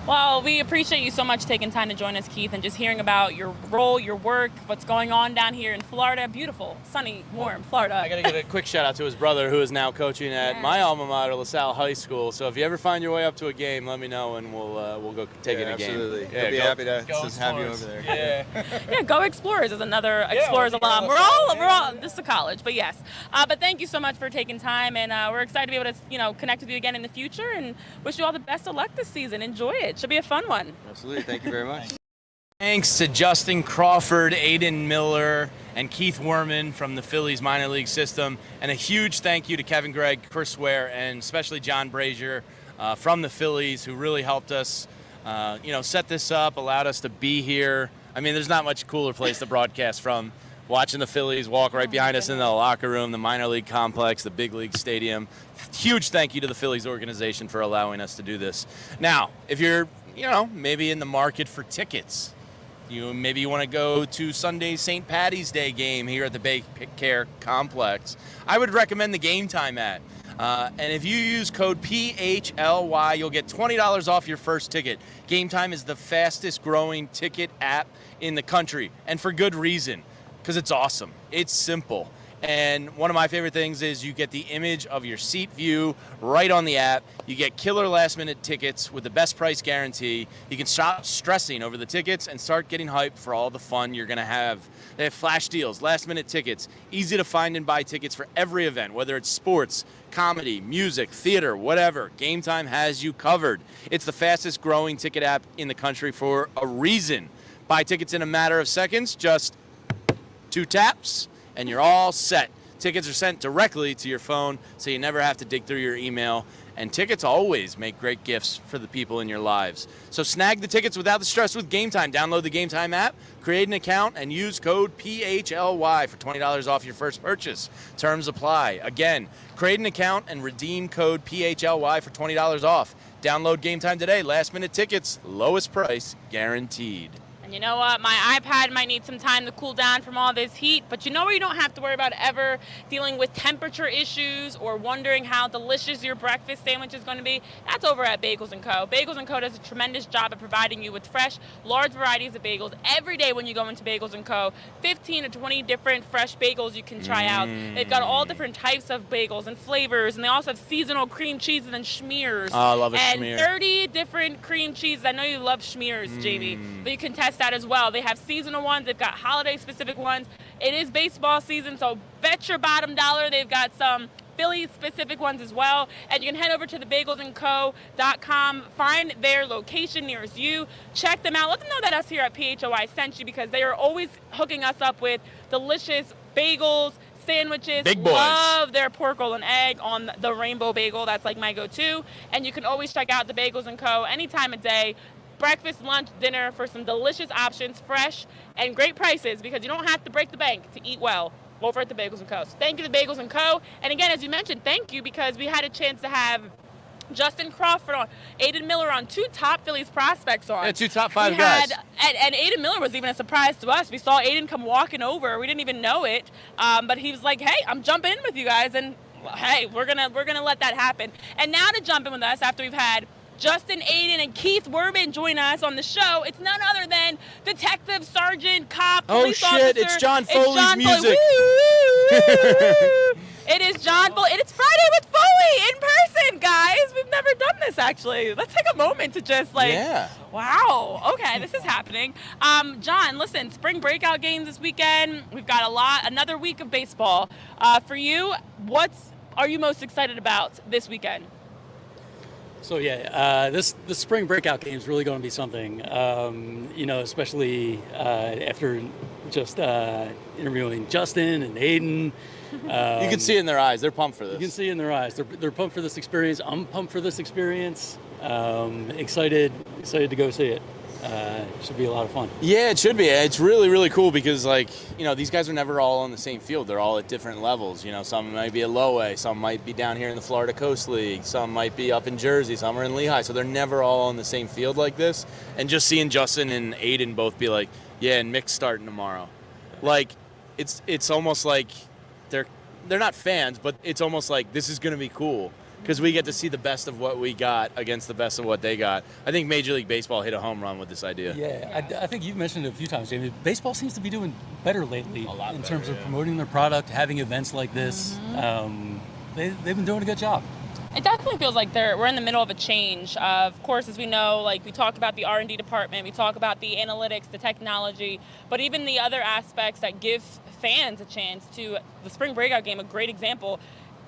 Well, we appreciate you so much taking time to join us, Keith, and just hearing about your role, your work, what's going on down here in Florida. Beautiful, sunny, warm Florida. I got to give a quick shout out to his brother, who is now coaching at my alma mater, LaSalle High School. So if you ever find your way up to a game, let me know, and we'll go take it a game. Absolutely. He'll be happy to have you over there. Yeah. Yeah, Go Explorers is another Explorers alum. We're all this is a college, but yes. But thank you so much for taking time, and we're excited to be able to connect with you again in the future, and wish you all the best of luck this season. Enjoy it. Should be a fun one. Absolutely. Thank you very much. Thanks to Justin Crawford, Aiden Miller, and Keith Werman from the Phillies minor league system. And a huge thank you to Kevin Gregg, Chris Ware, and especially John Brazier from the Phillies, who really helped us set this up, allowed us to be here. I mean, there's not much cooler place to broadcast from. Watching the Phillies walk right behind us in the locker room, the minor league complex, the big league stadium. Huge thank you to the Phillies organization for allowing us to do this. Now, if you're maybe in the market for tickets, maybe you want to go to Sunday's St. Paddy's Day game here at the Bay Care Complex, I would recommend the Game Time app. And if you use code PHLY, you'll get $20 off your first ticket. Game Time is the fastest growing ticket app in the country, and for good reason, because it's awesome. It's simple. And one of my favorite things is you get the image of your seat view right on the app. You get killer last-minute tickets with the best price guarantee. You can stop stressing over the tickets and start getting hyped for all the fun you're going to have. They have flash deals, last-minute tickets, easy to find and buy tickets for every event, whether it's sports, comedy, music, theater, whatever. Game Time has you covered. It's the fastest-growing ticket app in the country for a reason. Buy tickets in a matter of seconds, just 2 taps, and you're all set. Tickets are sent directly to your phone, so you never have to dig through your email. And tickets always make great gifts for the people in your lives. So snag the tickets without the stress with Game Time. Download the Game Time app, create an account, and use code PHLY for $20 off your first purchase. Terms apply. Again, create an account and redeem code PHLY for $20 off. Download Game Time today. Last-minute tickets, lowest price guaranteed. And you know what? My iPad might need some time to cool down from all this heat, but you know where you don't have to worry about ever dealing with temperature issues or wondering how delicious your breakfast sandwich is going to be? That's over at Bagels & Co. Bagels & Co. does a tremendous job of providing you with fresh, large varieties of bagels every day when you go into Bagels & Co. 15 to 20 different fresh bagels you can try out. They've got all different types of bagels and flavors, and they also have seasonal cream cheeses and schmears. Oh, I love a and schmear. 30 different cream cheeses. I know you love schmears, Jamie, but you can test that as well. They have seasonal ones. They've got holiday-specific ones. It is baseball season, so bet your bottom dollar they've got some Phillies-specific ones as well. And you can head over to thebagelsandco.com, find their location nearest you, check them out. Let them know that us here at PHLY sent you, because they are always hooking us up with delicious bagels, sandwiches. Big boys. Love their pork roll and egg on the rainbow bagel. That's like my go-to. And you can always check out the Bagels & Co. any time of day. Breakfast, lunch, dinner, for some delicious options, fresh and great prices, because you don't have to break the bank to eat well over at the Bagels & Co. So thank you to Bagels & Co. And again, as you mentioned, thank you, because we had a chance to have Justin Crawford on, Aiden Miller on, 2 top Phillies prospects on. Yeah, 2 top 5 we guys. And Aiden Miller was even a surprise to us. We saw Aiden come walking over. We didn't even know it, but he was like, "Hey, I'm jumping in with you guys," and hey, we're gonna let that happen. And now to jump in with us after we've had Justin, Aiden, and Keith Werman join us on the show. It's none other than Detective Sergeant Cop Police Officer. It's John Foley's John music. It is John Foley. It's Friday with Foley in person, guys. We've never done this, actually. Let's take a moment to just wow, okay, this is happening. John, listen, spring breakout games this weekend. We've got another week of baseball. For you, what are you most excited about this weekend? So this spring breakout game is really going to be something, especially after just interviewing Justin and Aiden. You can see it in their eyes. They're pumped for this. You can see it in their eyes. They're pumped for this experience. I'm pumped for this experience. Excited to go see it. Should be a lot of fun. Yeah, it should be. It's really, really cool because, these guys are never all on the same field. They're all at different levels. Some might be at low A, some might be down here in the Florida Coast League, some might be up in Jersey, some are in Lehigh. So they're never all on the same field like this. And just seeing Justin and Aiden both be like, yeah, and Mick's starting tomorrow. It's almost like they're not fans, but it's almost like this is going to be cool. Because we get to see the best of what we got against the best of what they got. I think Major League Baseball hit a home run with this idea. Yeah, I think you've mentioned it a few times, Jamie. Baseball seems to be doing better lately in terms of promoting their product, having events like this. They've been doing a good job. It definitely feels like we're in the middle of a change. Of course, as we know, we talk about the R&D department, we talk about the analytics, the technology, but even the other aspects that give fans a chance to, the spring breakout game, a great example,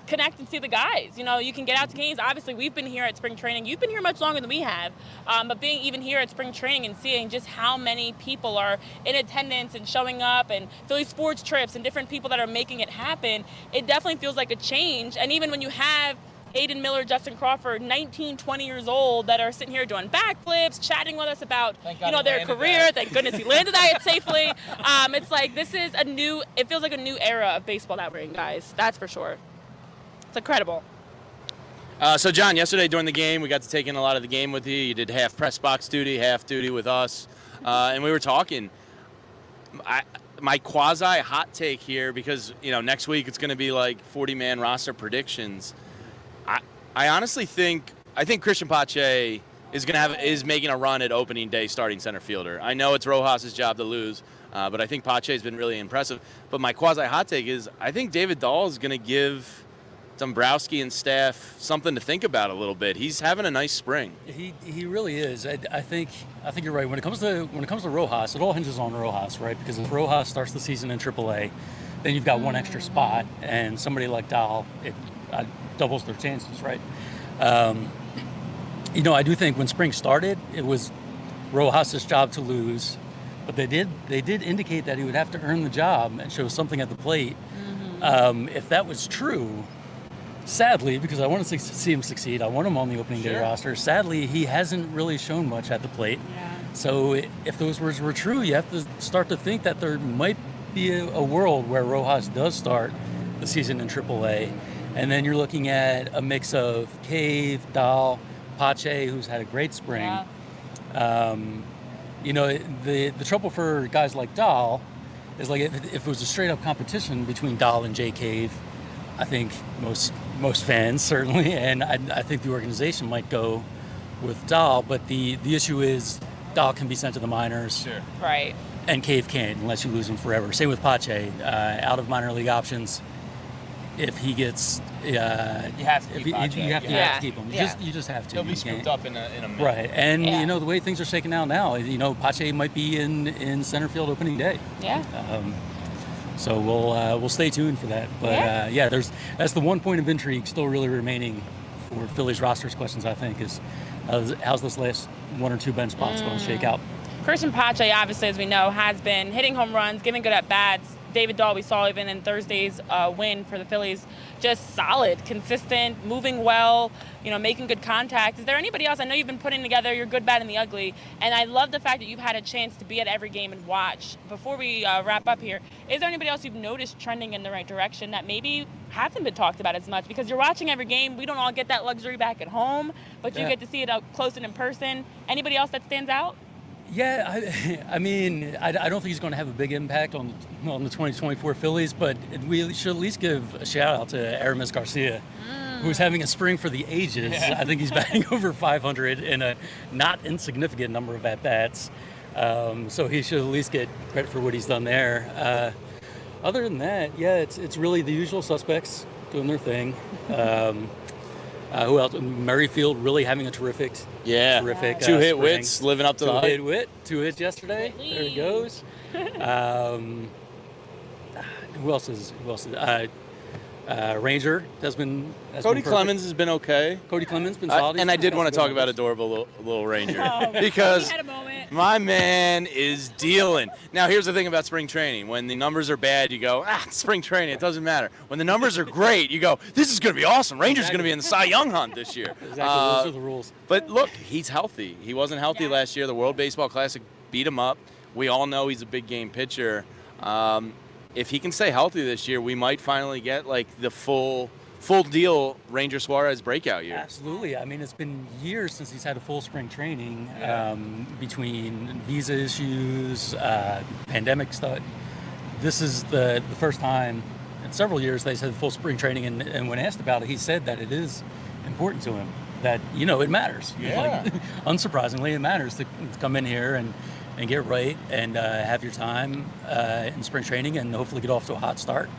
connect and see the guys. You can get out to games. Obviously, we've been here at spring training. You've been here much longer than we have. But being even here at spring training and seeing just how many people are in attendance and showing up, and Philly sports trips and different people that are making it happen, it definitely feels like a change. And even when you have Aiden Miller, Justin Crawford, 19, 20 years old, that are sitting here doing backflips, chatting with us about, their career. Thank goodness he landed that safely. It's like it feels like a new era of baseball that we're in, guys. That's for sure. It's incredible. So, John, yesterday during the game, we got to take in a lot of the game with you. You did half press box duty, half duty with us. And we were talking. My quasi-hot take here, because, next week it's going to be 40-man roster predictions. I honestly think Christian Pache is making a run at opening day starting center fielder. I know it's Rojas' job to lose, but I think Pache's been really impressive. But my quasi-hot take is I think David Dahl is going to give Dombrowski and staff something to think about a little bit. He's having a nice spring. He really is. I think you're right. When it comes to Rojas, it all hinges on Rojas, right? Because if Rojas starts the season in AAA, then you've got one extra spot, and somebody like Dahl, it doubles their chances, right? I do think when spring started, it was Rojas' job to lose, but they did indicate that he would have to earn the job and show something at the plate. If that was true, sadly, because I want to see him succeed, I want him on the opening day roster. Sadly, he hasn't really shown much at the plate. Yeah. So if those words were true, you have to start to think that there might be a world where Rojas does start the season in AAA. And then you're looking at a mix of Cave, Dahl, Pache, who's had a great spring. Yeah. You know, the trouble for guys like Dahl is like if it was a straight up competition between Dahl and Jay Cave, I think most fans certainly, and I think the organization might go with Dahl. But the issue is Dahl can be sent to the minors, Sure. Right. and Cave can't unless you lose him forever. Same with Pache, out of minor league options. If he gets, You have to keep Pache. you have to keep him. Yeah. You just have to. He'll be You scooped can't- up in a minute. Right, and Yeah. you know the way things are shaking out now. You know, Pache might be in center field opening day. Yeah. So we'll stay tuned for that. But Yeah. that's the one point of intrigue still really remaining for Phillies rosters questions. I think is how's this last one or two bench spots going to shake out. Christian Pache, obviously, as we know, has been hitting home runs, giving good at bats. David Dahl, we saw even in Thursday's win for the Phillies, just solid, consistent, moving well, you know, making good contact. Is there anybody else? I know you've been putting together your good, bad, and the ugly, and I love the fact that you've had a chance to be at every game and watch. Before we wrap up here, is there anybody else you've noticed trending in the right direction that maybe hasn't been talked about as much? Because you're watching every game. We don't all get that luxury back at home, but you get to see it up close and in person. Anybody else that stands out? Yeah, I mean, I don't think he's going to have a big impact on the 2024 Phillies, but we should at least give a shout out to Aramis Garcia, who's having a spring for the ages. Yeah. I think he's batting over 500 in a not insignificant number of at-bats. So he should at least get credit for what he's done there. Other than that, yeah, it's really the usual suspects doing their thing. Who else? Merrifield really having a terrific Two hit spring. wits, living up to the hype. Two hits yesterday. Whitley. There he goes. Who else is Ranger has been Cody perfect. Clemens has been okay. Cody Clemens been solid. And I did want to talk about it. adorable little Ranger He because had a moment. my man is dealing. Now, here's the thing about spring training. When the numbers are bad, you go, it's spring training. It doesn't matter. When the numbers are great, you go, this is going to be awesome. Ranger's going to be in the Cy Young hunt this year. Exactly, those are the rules. But look, he's healthy. He wasn't healthy last year. The World Baseball Classic beat him up. We all know he's a big game pitcher. If he can stay healthy this year, we might finally get like the full deal Ranger Suarez breakout year. Absolutely. I mean, it's been years since he's had a full spring training between visa issues, pandemic stuff. This is the first time in several years they've had full spring training, and when asked about it, he said that it is important to him, that, you know, it matters. Yeah. Like, unsurprisingly, it matters to come in here and get right and have your time in spring training and hopefully get off to a hot start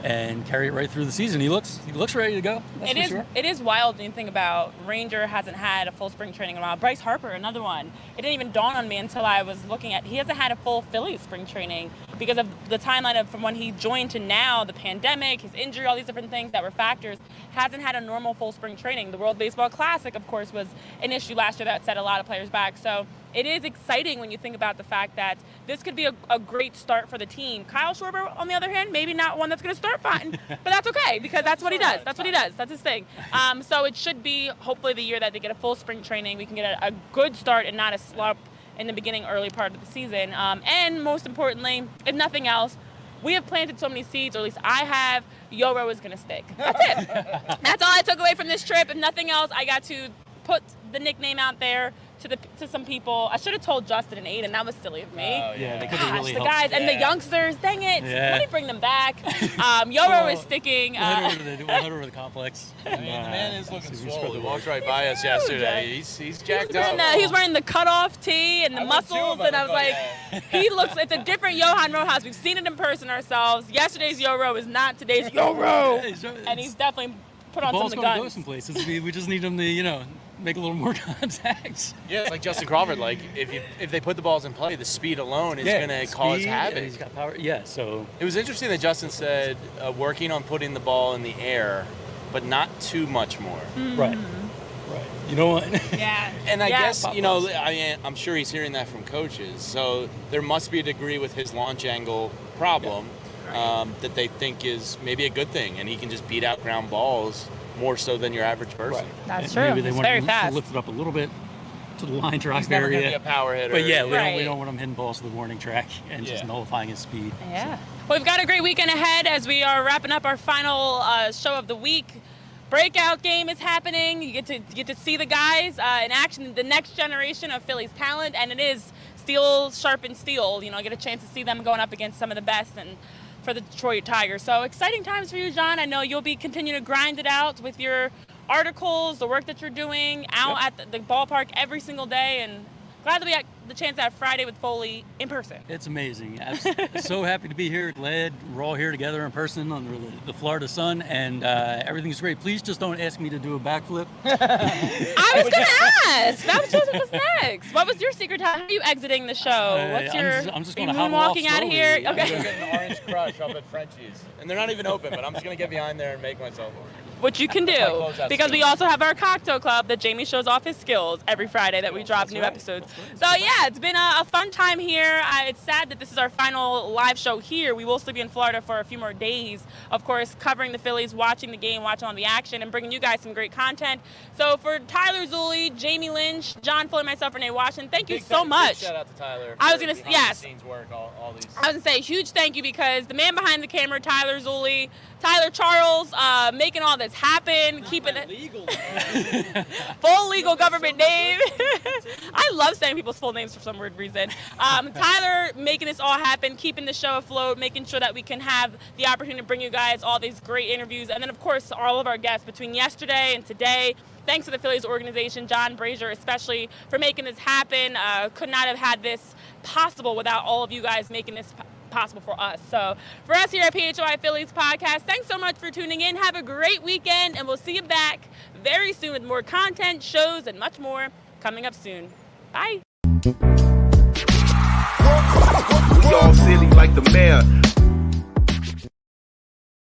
and carry it right through the season. He looks ready to go. That's for sure. It is wild when you think about Ranger hasn't had a full spring training in a while. Bryce Harper, another one. It didn't even dawn on me until I was looking at, he hasn't had a full Phillies spring training because of the timeline of from when he joined to now, the pandemic, his injury, all these different things that were factors. Hasn't had a normal full spring training. The World Baseball Classic, of course, was an issue last year that set a lot of players back. So it is exciting when you think about the fact that this could be a great start for the team. Kyle Schwarber, on the other hand, maybe not one that's going to start fine, but that's okay because that's what he does. That's what he does. That's his thing. So it should be hopefully the year that they get a full spring training. We can get a good start and not a slump in the beginning, early part of the season. And most importantly, if nothing else, we have planted so many seeds, or at least I have. Yoro is going to stick. That's it. That's all I took away from this trip. If nothing else, I got to put the nickname out there to some people. I should have told Justin and Aiden. That was silly of me. Oh, Yeah, they could Gosh, have really the helped. guys and the Yeah. youngsters. Dang it! Yeah. Let me bring them back. Yoro is sticking. We'll head over to the complex. I mean, the man is looking see if we spread swole. the He word. walked right by us yesterday. He's jacked up. He was wearing the cutoff tee and the I went too, muscles, but and I was like, yeah. he looks. It's a different Johan Rojas. We've seen it in person ourselves. Yesterday's Yoro is not today's Yoro, and he's definitely put on some ball's of the going to go guns. some places. We just need him to, make a little more contact. Yeah, it's like Justin Crawford. Like if they put the balls in play, the speed alone is going to cause havoc. He's got power. Yeah, so It was interesting that Justin said working on putting the ball in the air, but not too much more. right. You know what? Yeah. And I Yeah. guess, I'm sure he's hearing that from coaches. So there must be a degree with his launch angle problem that they think is maybe a good thing. And he can just beat out ground balls more so than your average person. That's And true. Maybe they It's want very to fast. lift it up a little bit to the line drive He's never going to be area. a power hitter. But yeah, Right. we don't want him hitting balls to the warning track and just Yeah. nullifying his speed. Yeah. Well, we've got a great weekend ahead as we are wrapping up our final show of the week. Breakout game is happening. You get to see the guys in action, the next generation of Phillies talent, and it is steel sharpens steel. You know, get a chance to see them going up against some of the best and for the Detroit Tigers. So exciting times for you, John. I know you'll be continuing to grind it out with your articles, the work that you're doing out at the ballpark every single day, and glad that we had the chance to have Friday with Foley in person. It's amazing. I'm so happy to be here. Glad we're all here together in person under the Florida sun, and everything's great. Please just don't ask me to do a backflip. I was going to ask. That was just what's next. What was your secret time? How are you exiting the show? What's I'm just are going you to hobble off moonwalking out of slowly. here? I'm Okay. getting an Orange Crush up at Frenchie's, and they're not even open, but I'm just gonna get behind there and make myself. Which you can do, closeout because we skills. also have our cocktail club that Jamie shows off his skills every Friday that we drop new episodes. So yeah, it's been a fun time here. It's sad that this is our final live show here. We will still be in Florida for a few more days, of course, covering the Phillies, watching the game, watching all the action, and bringing you guys some great content. So for Tyler Zulli, Jamie Lynch, John Foley, myself, Renee Washington, thank you so much. Big shout out to Tyler. I was for gonna- behind yes. the scenes work, all these. I was going to say, huge thank you, because the man behind the camera, Tyler Zulli, Tyler Charles, making all this happen, keeping it Legal. full legal government name. I love saying people's full names for some weird reason. Tyler making this all happen, keeping the show afloat, making sure that we can have the opportunity to bring you guys all these great interviews. And then, of course, all of our guests between yesterday and today. Thanks to the Phillies organization, John Brazier especially, for making this happen. Could not have had this possible without all of you guys making this possible for us. So for us here at PHLY Phillies Podcast, thanks so much for tuning in. Have a great weekend, and we'll see you back very soon with more content, shows, and much more coming up soon. Bye. We all silly like the mayor.